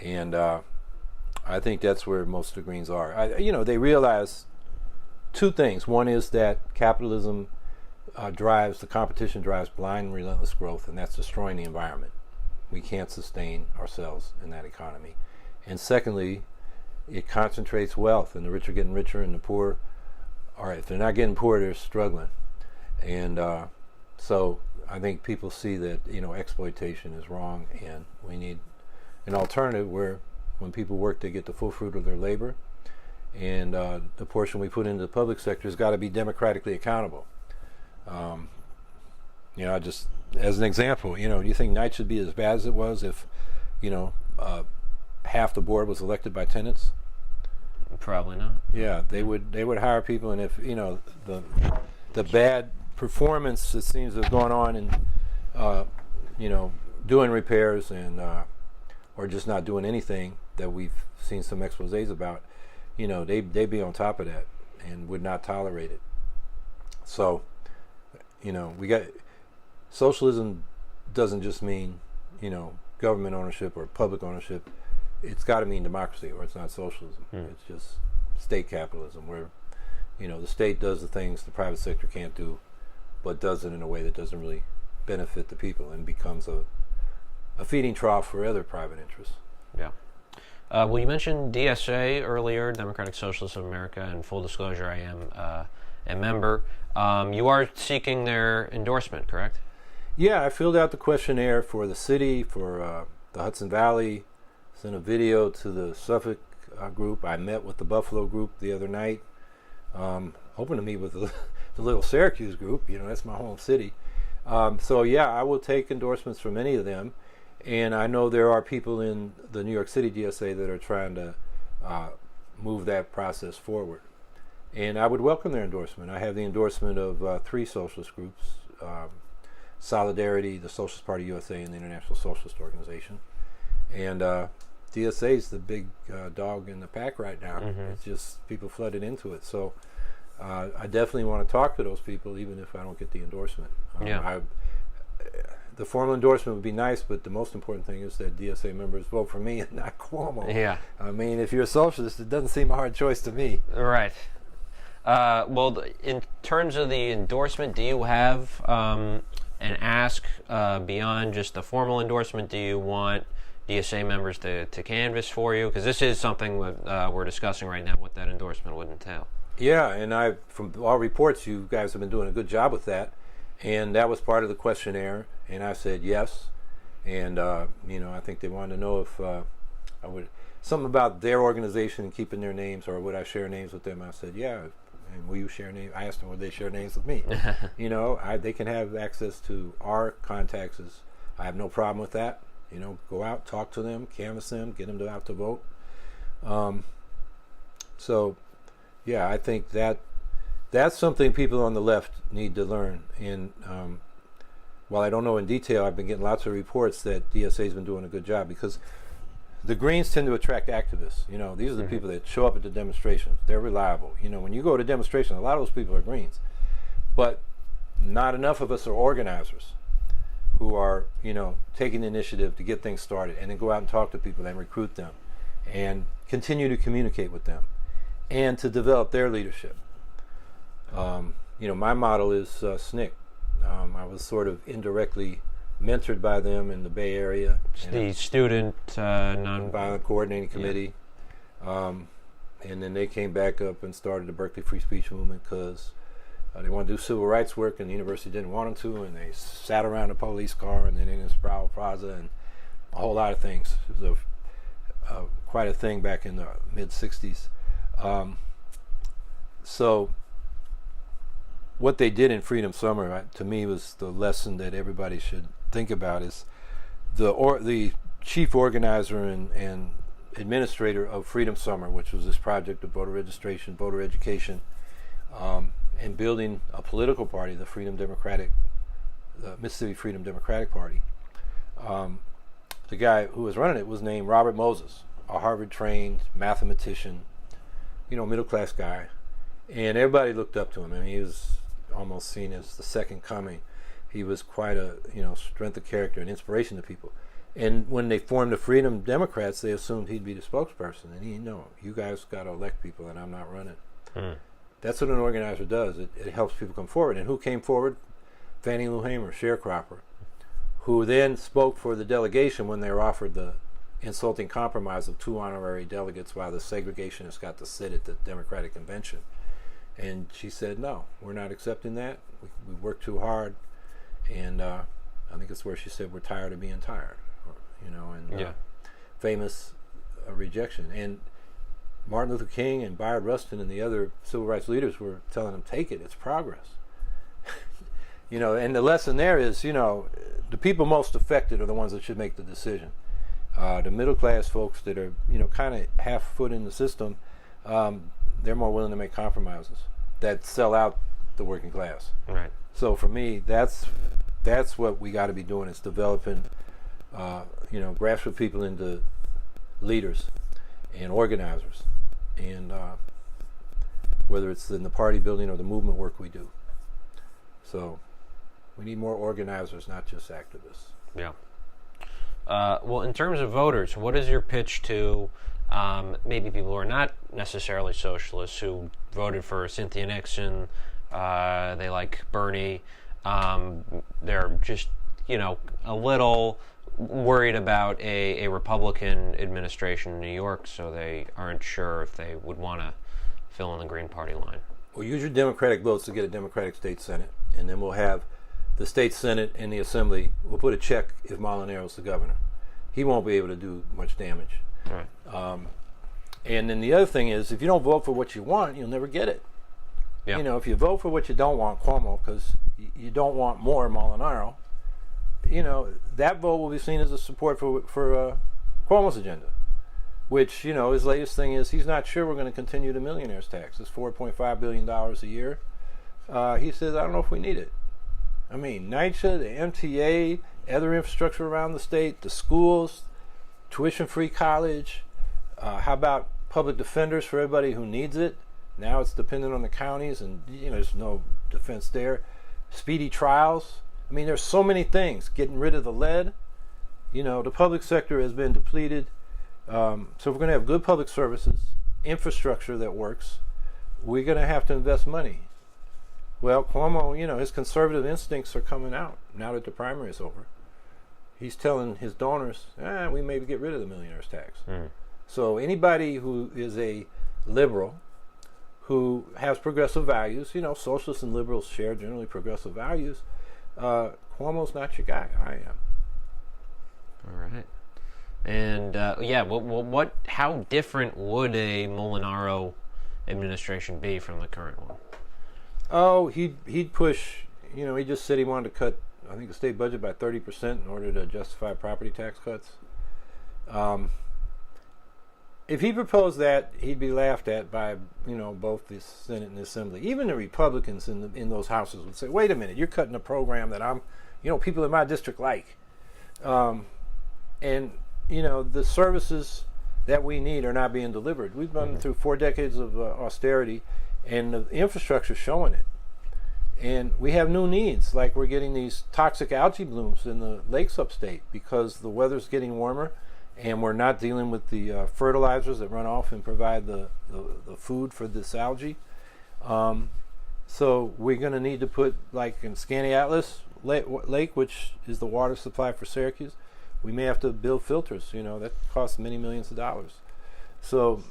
and I think that's where most of the Greens are. They realize two things. One is that capitalism the competition drives blind and relentless growth, and that's destroying the environment. We can't sustain ourselves in that economy. And secondly, it concentrates wealth, and the rich are getting richer, and the poor, if they're not getting poor, they're struggling. And so I think people see that exploitation is wrong, and we need an alternative where when people work, they get the full fruit of their labor, and the portion we put into the public sector has got to be democratically accountable. Just as an example, do you think night should be as bad as it was if half the board was elected by tenants? Probably not. Yeah, they would hire people, and if the bad performance that seems to have gone on in doing repairs and or just not doing anything that we've seen some exposés about, they'd be on top of that and would not tolerate it. So we got socialism doesn't just mean government ownership or public ownership. It's got to mean democracy, or it's not socialism. It's just state capitalism, where the state does the things the private sector can't do, but does it in a way that doesn't really benefit the people and becomes a feeding trough for other private interests. Yeah. Well, you mentioned DSA earlier, Democratic Socialists of America, and full disclosure, I am a member. You are seeking their endorsement, correct? Yeah, I filled out the questionnaire for the city, for the Hudson Valley, sent a video to the Suffolk group. I met with the Buffalo group the other night, hoping to meet with the little Syracuse group. That's my home city. So yeah, I will take endorsements from any of them. And I know there are people in the New York City DSA that are trying to move that process forward. And I would welcome their endorsement. I have the endorsement of 3 socialist groups, Solidarity, the Socialist Party USA, and the International Socialist Organization. And DSA is the big dog in the pack right now. It's just people flooded into it. So I definitely want to talk to those people, even if I don't get the endorsement. The formal endorsement would be nice, but the most important thing is that DSA members vote for me and not Cuomo. Yeah. I mean, if you're a socialist, it doesn't seem a hard choice to me. Right. Well, in terms of the endorsement, do you have an ask beyond just the formal endorsement? Do you want DSA members to canvass for you? Because this is something we're discussing right now, what that endorsement would entail. Yeah, and from all reports, you guys have been doing a good job with that. And that was part of the questionnaire, and I said yes. And I think they wanted to know if I would something about their organization and keeping their names, or would I share names with them? I said yeah. And will you share names? I asked them would they share names with me. They can have access to our contacts. I have no problem with that. Go out, talk to them, canvass them, get them out to vote. So, yeah, I think that's something people on the left need to learn. And while I don't know in detail, I've been getting lots of reports that DSA's been doing a good job, because the Greens tend to attract activists. These are the people that show up at the demonstrations. They're reliable. When you go to demonstrations, a lot of those people are Greens. But not enough of us are organizers who are, taking the initiative to get things started and then go out and talk to people and recruit them and continue to communicate with them and to develop their leadership. My model is SNCC. I was sort of indirectly mentored by them in the Bay Area. The Student Nonviolent Coordinating Committee. And then they came back up and started the Berkeley Free Speech Movement because they wanted to do civil rights work, and the university didn't want them to, and they sat around a police car and then in Sproul Plaza and a whole lot of things. It was quite a thing back in the mid-'60s. So what they did in Freedom Summer, to me, was the lesson that everybody should think about. Is the chief organizer and administrator of Freedom Summer, which was this project of voter registration, voter education, and building a political party, the Mississippi Freedom Democratic Party. The guy who was running it was named Robert Moses, a Harvard-trained mathematician, middle-class guy, and everybody looked up to him. I mean, he was almost seen as the second coming. He was quite a strength of character and inspiration to people. And when they formed the Freedom Democrats, they assumed he'd be the spokesperson, and you guys got to elect people, and I'm not running. That's what an organizer does. It helps people come forward. And who came forward? Fannie Lou Hamer, sharecropper, who then spoke for the delegation when they were offered the insulting compromise of 2 honorary delegates while the segregationists got to sit at the Democratic convention. And she said, no, we're not accepting that. We worked too hard. And I think it's where she said, we're tired of being tired. Famous rejection. And Martin Luther King and Bayard Rustin and the other civil rights leaders were telling them, take it, it's progress. And the lesson there is, the people most affected are the ones that should make the decision. The middle class folks that are, kind of half foot in the system, they're more willing to make compromises that sell out the working class. Right. So for me, that's what we got to be doing, is developing, grassroots people into leaders and organizers, and whether it's in the party building or the movement work we do. So we need more organizers, not just activists. Yeah. Well, in terms of voters, what is your pitch to maybe people who are not necessarily socialists, who voted for Cynthia Nixon, they like Bernie, they're just, a little worried about a Republican administration in New York, so they aren't sure if they would want to fill in the Green Party line. Well, use your Democratic votes to get a Democratic state Senate, and then we'll have the state Senate and the Assembly. We'll put a check if Molinaro's the governor. He won't be able to do much damage. Right. And then the other thing is, if you don't vote for what you want, you'll never get it. Yeah. You know, if you vote for what you don't want, Cuomo, because you don't want more Molinaro, you know, that vote will be seen as a support for Cuomo's agenda, which, you know, his latest thing is he's not sure we're going to continue the millionaires tax. It's $4.5 billion a year. He says, I don't know if we need it. I mean, NYCHA, the MTA, other infrastructure around the state, the schools, tuition-free college. How about public defenders for everybody who needs it? Now it's dependent on the counties, and you know there's no defense there. Speedy trials. I mean, there's so many things. Getting rid of the lead. You know, the public sector has been depleted. So if we're going to have good public services, infrastructure that works, we're going to have to invest money. Well, Cuomo, you know, his conservative instincts are coming out now that the primary is over. He's telling his donors, we maybe get rid of the millionaires tax. So anybody who is a liberal, who has progressive values, you know, socialists and liberals share generally progressive values, Cuomo's not your guy. I am. All right. And how different would a Molinaro administration be from the current one? Oh, he'd push, you know, he just said he wanted to cut, I think, the state budget by 30% in order to justify property tax cuts. If he proposed that, he'd be laughed at by, you know, both the Senate and the Assembly. Even the Republicans in those houses would say, wait a minute, you're cutting a program that people in my district like. And, you know, the services that we need are not being delivered. We've gone through 4 decades of austerity, and the infrastructure's showing it. And we have new needs, like we're getting these toxic algae blooms in the lakes upstate because the weather's getting warmer, and we're not dealing with the fertilizers that run off and provide the food for this algae. So we're going to need to put, like in Skaneateles Lake, which is the water supply for Syracuse, we may have to build filters. You know, that costs many millions of dollars. So,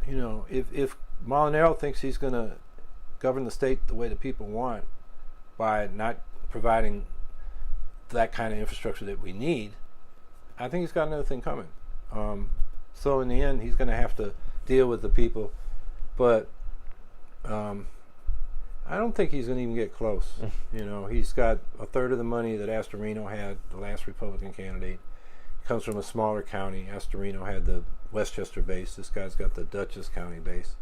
you know, if Molinaro thinks he's going to govern the state the way the people want by not providing that kind of infrastructure that we need, I think he's got another thing coming. So in the end, he's going to have to deal with the people. But I don't think he's going to even get close. You know, he's got a third of the money that Astorino had, the last Republican candidate. He comes from a smaller county. Astorino had the Westchester base. This guy's got the Dutchess County base.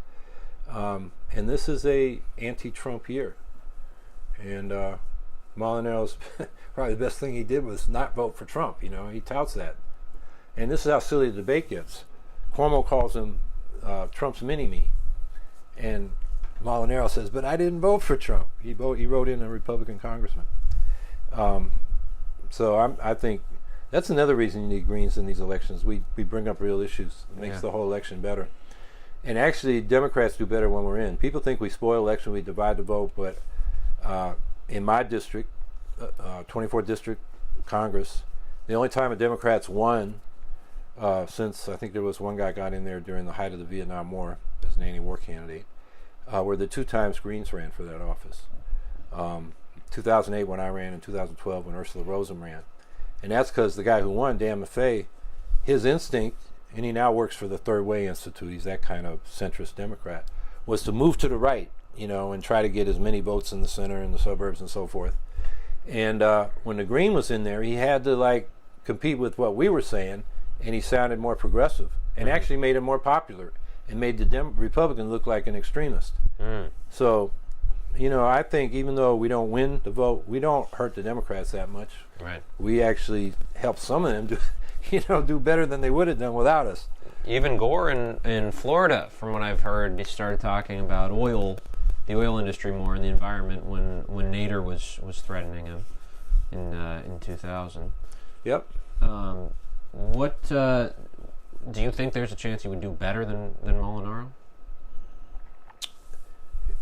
And this is a anti-Trump year. And Molinaro's probably the best thing he did was not vote for Trump. You know, he touts that. And this is how silly the debate gets. Cuomo calls him Trump's mini-me. And Molinaro says, but I didn't vote for Trump. He wrote in a Republican congressman. So I think that's another reason you need Greens in these elections. We bring up real issues. It makes the whole election better. And actually, Democrats do better when we're in. People think we spoil election, we divide the vote, but in my district, 24th District Congress, the only time a Democrat's won since I think there was one guy got in there during the height of the Vietnam War as an anti-war candidate, were the 2 times Greens ran for that office. 2008 when I ran, and 2012 when Ursula Rosen ran. And that's because the guy who won, Dan Maffei, his instinct, and he now works for the Third Way Institute, he's that kind of centrist Democrat, was to move to the right, you know, and try to get as many votes in the center and the suburbs and so forth. And when the Green was in there, he had to like compete with what we were saying, and he sounded more progressive and actually made him more popular and made the Republican look like an extremist. So, you know, I think even though we don't win the vote, we don't hurt the Democrats that much. Right. We actually help some of them do better than they would have done without us. Even Gore in Florida, from what I've heard, he started talking about the oil industry more and the environment when Nader was threatening him in 2000. Yep. What do you think there's a chance he would do better than Molinaro?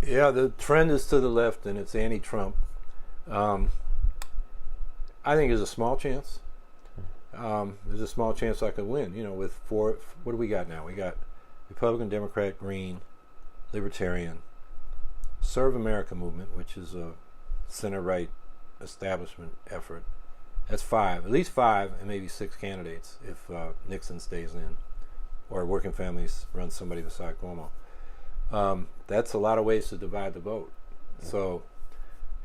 Yeah, the trend is to the left, and it's anti-Trump. I think there's a small chance. there's a small chance I could win. With four, what do we got now? We got Republican, Democrat, Green, Libertarian, Serve America movement, which is a center-right establishment effort. That's five, at least five, and maybe six candidates if Nixon stays in, or Working Families runs somebody beside Cuomo. That's a lot of ways to divide the vote. So,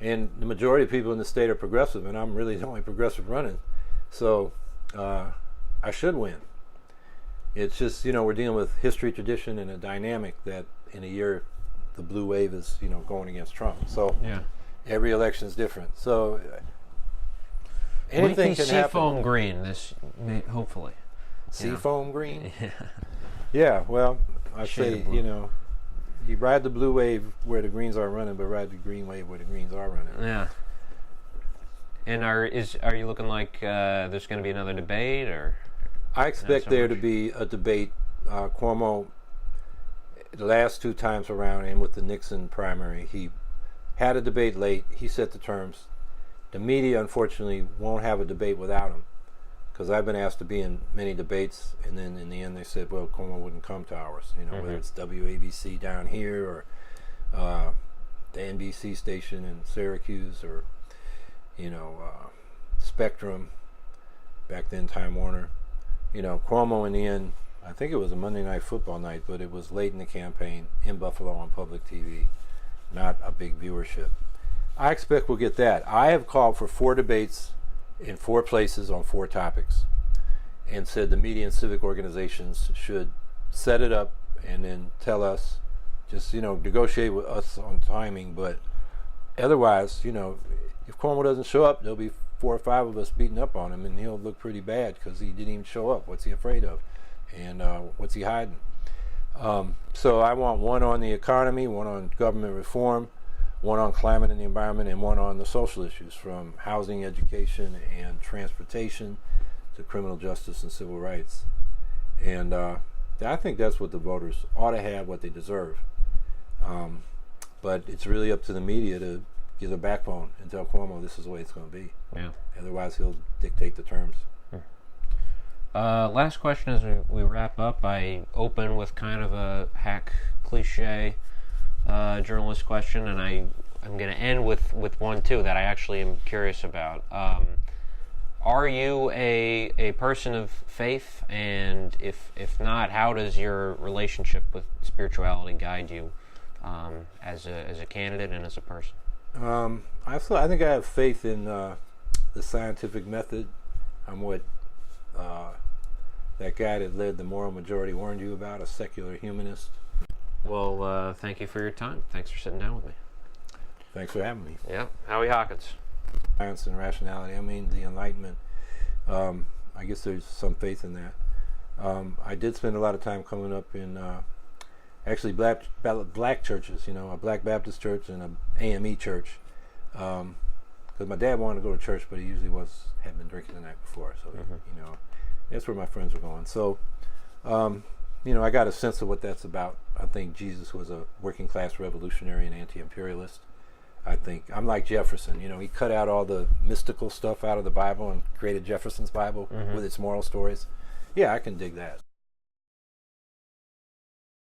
and the majority of people in the state are progressive, and I'm really the only progressive running. So, I should win. It's just, we're dealing with history, tradition, and a dynamic that in a year, the blue wave is, going against Trump. So, every election is different. So, anything can happen. Seafoam green, hopefully. Seafoam green? Yeah. Yeah, well, I say, blue. You ride the blue wave where the greens are running, but ride the green wave where the greens are running. Yeah. And are you looking like there's going to be another debate, or? I expect there to be a debate. Cuomo, the last two times around, and with the Nixon primary, he had a debate late. He set the terms. The media, unfortunately, won't have a debate without him, because I've been asked to be in many debates, and then in the end they said, well, Cuomo wouldn't come to ours, whether it's WABC down here or the NBC station in Syracuse or, Spectrum, back then Time Warner. Cuomo in the end, I think it was a Monday Night Football night, but it was late in the campaign in Buffalo on public TV, not a big viewership. I expect we'll get that. I have called for 4 debates in 4 places on 4 topics, and said the media and civic organizations should set it up and then tell us, just negotiate with us on timing. But otherwise, if Cuomo doesn't show up, there'll be 4 or 5 of us beating up on him, and he'll look pretty bad because he didn't even show up. What's he afraid of, and what's he hiding? So I want 1 on the economy, 1 on government reform, 1 on climate and the environment, and 1 on the social issues, from housing, education, and transportation to criminal justice and civil rights. And I think that's what the voters ought to have, what they deserve. But it's really up to the media to give a backbone and tell Cuomo this is the way it's going to be. Yeah. Otherwise, he'll dictate the terms. Last question as we wrap up. I open with kind of a hack cliche journalist question, and I'm going to end with one too that I actually am curious about. Are you a person of faith? And if not, how does your relationship with spirituality guide you as a candidate and as a person? I think I have faith in the scientific method. I'm what that guy that led the moral majority warned you about, a secular humanist. Well, thank you for your time. Thanks for sitting down with me. Thanks for having me. Yeah, Howie Hawkins. Science and rationality. I mean, the Enlightenment. I guess there's some faith in that. I did spend a lot of time coming up in actually black churches. A Black Baptist church and an AME church. Because my dad wanted to go to church, but he usually had been drinking the night before. So that's where my friends were going. So I got a sense of what that's about. I think Jesus was a working class revolutionary and anti-imperialist. I think I'm like Jefferson. He cut out all the mystical stuff out of the Bible and created Jefferson's Bible with its moral stories. Yeah, I can dig that.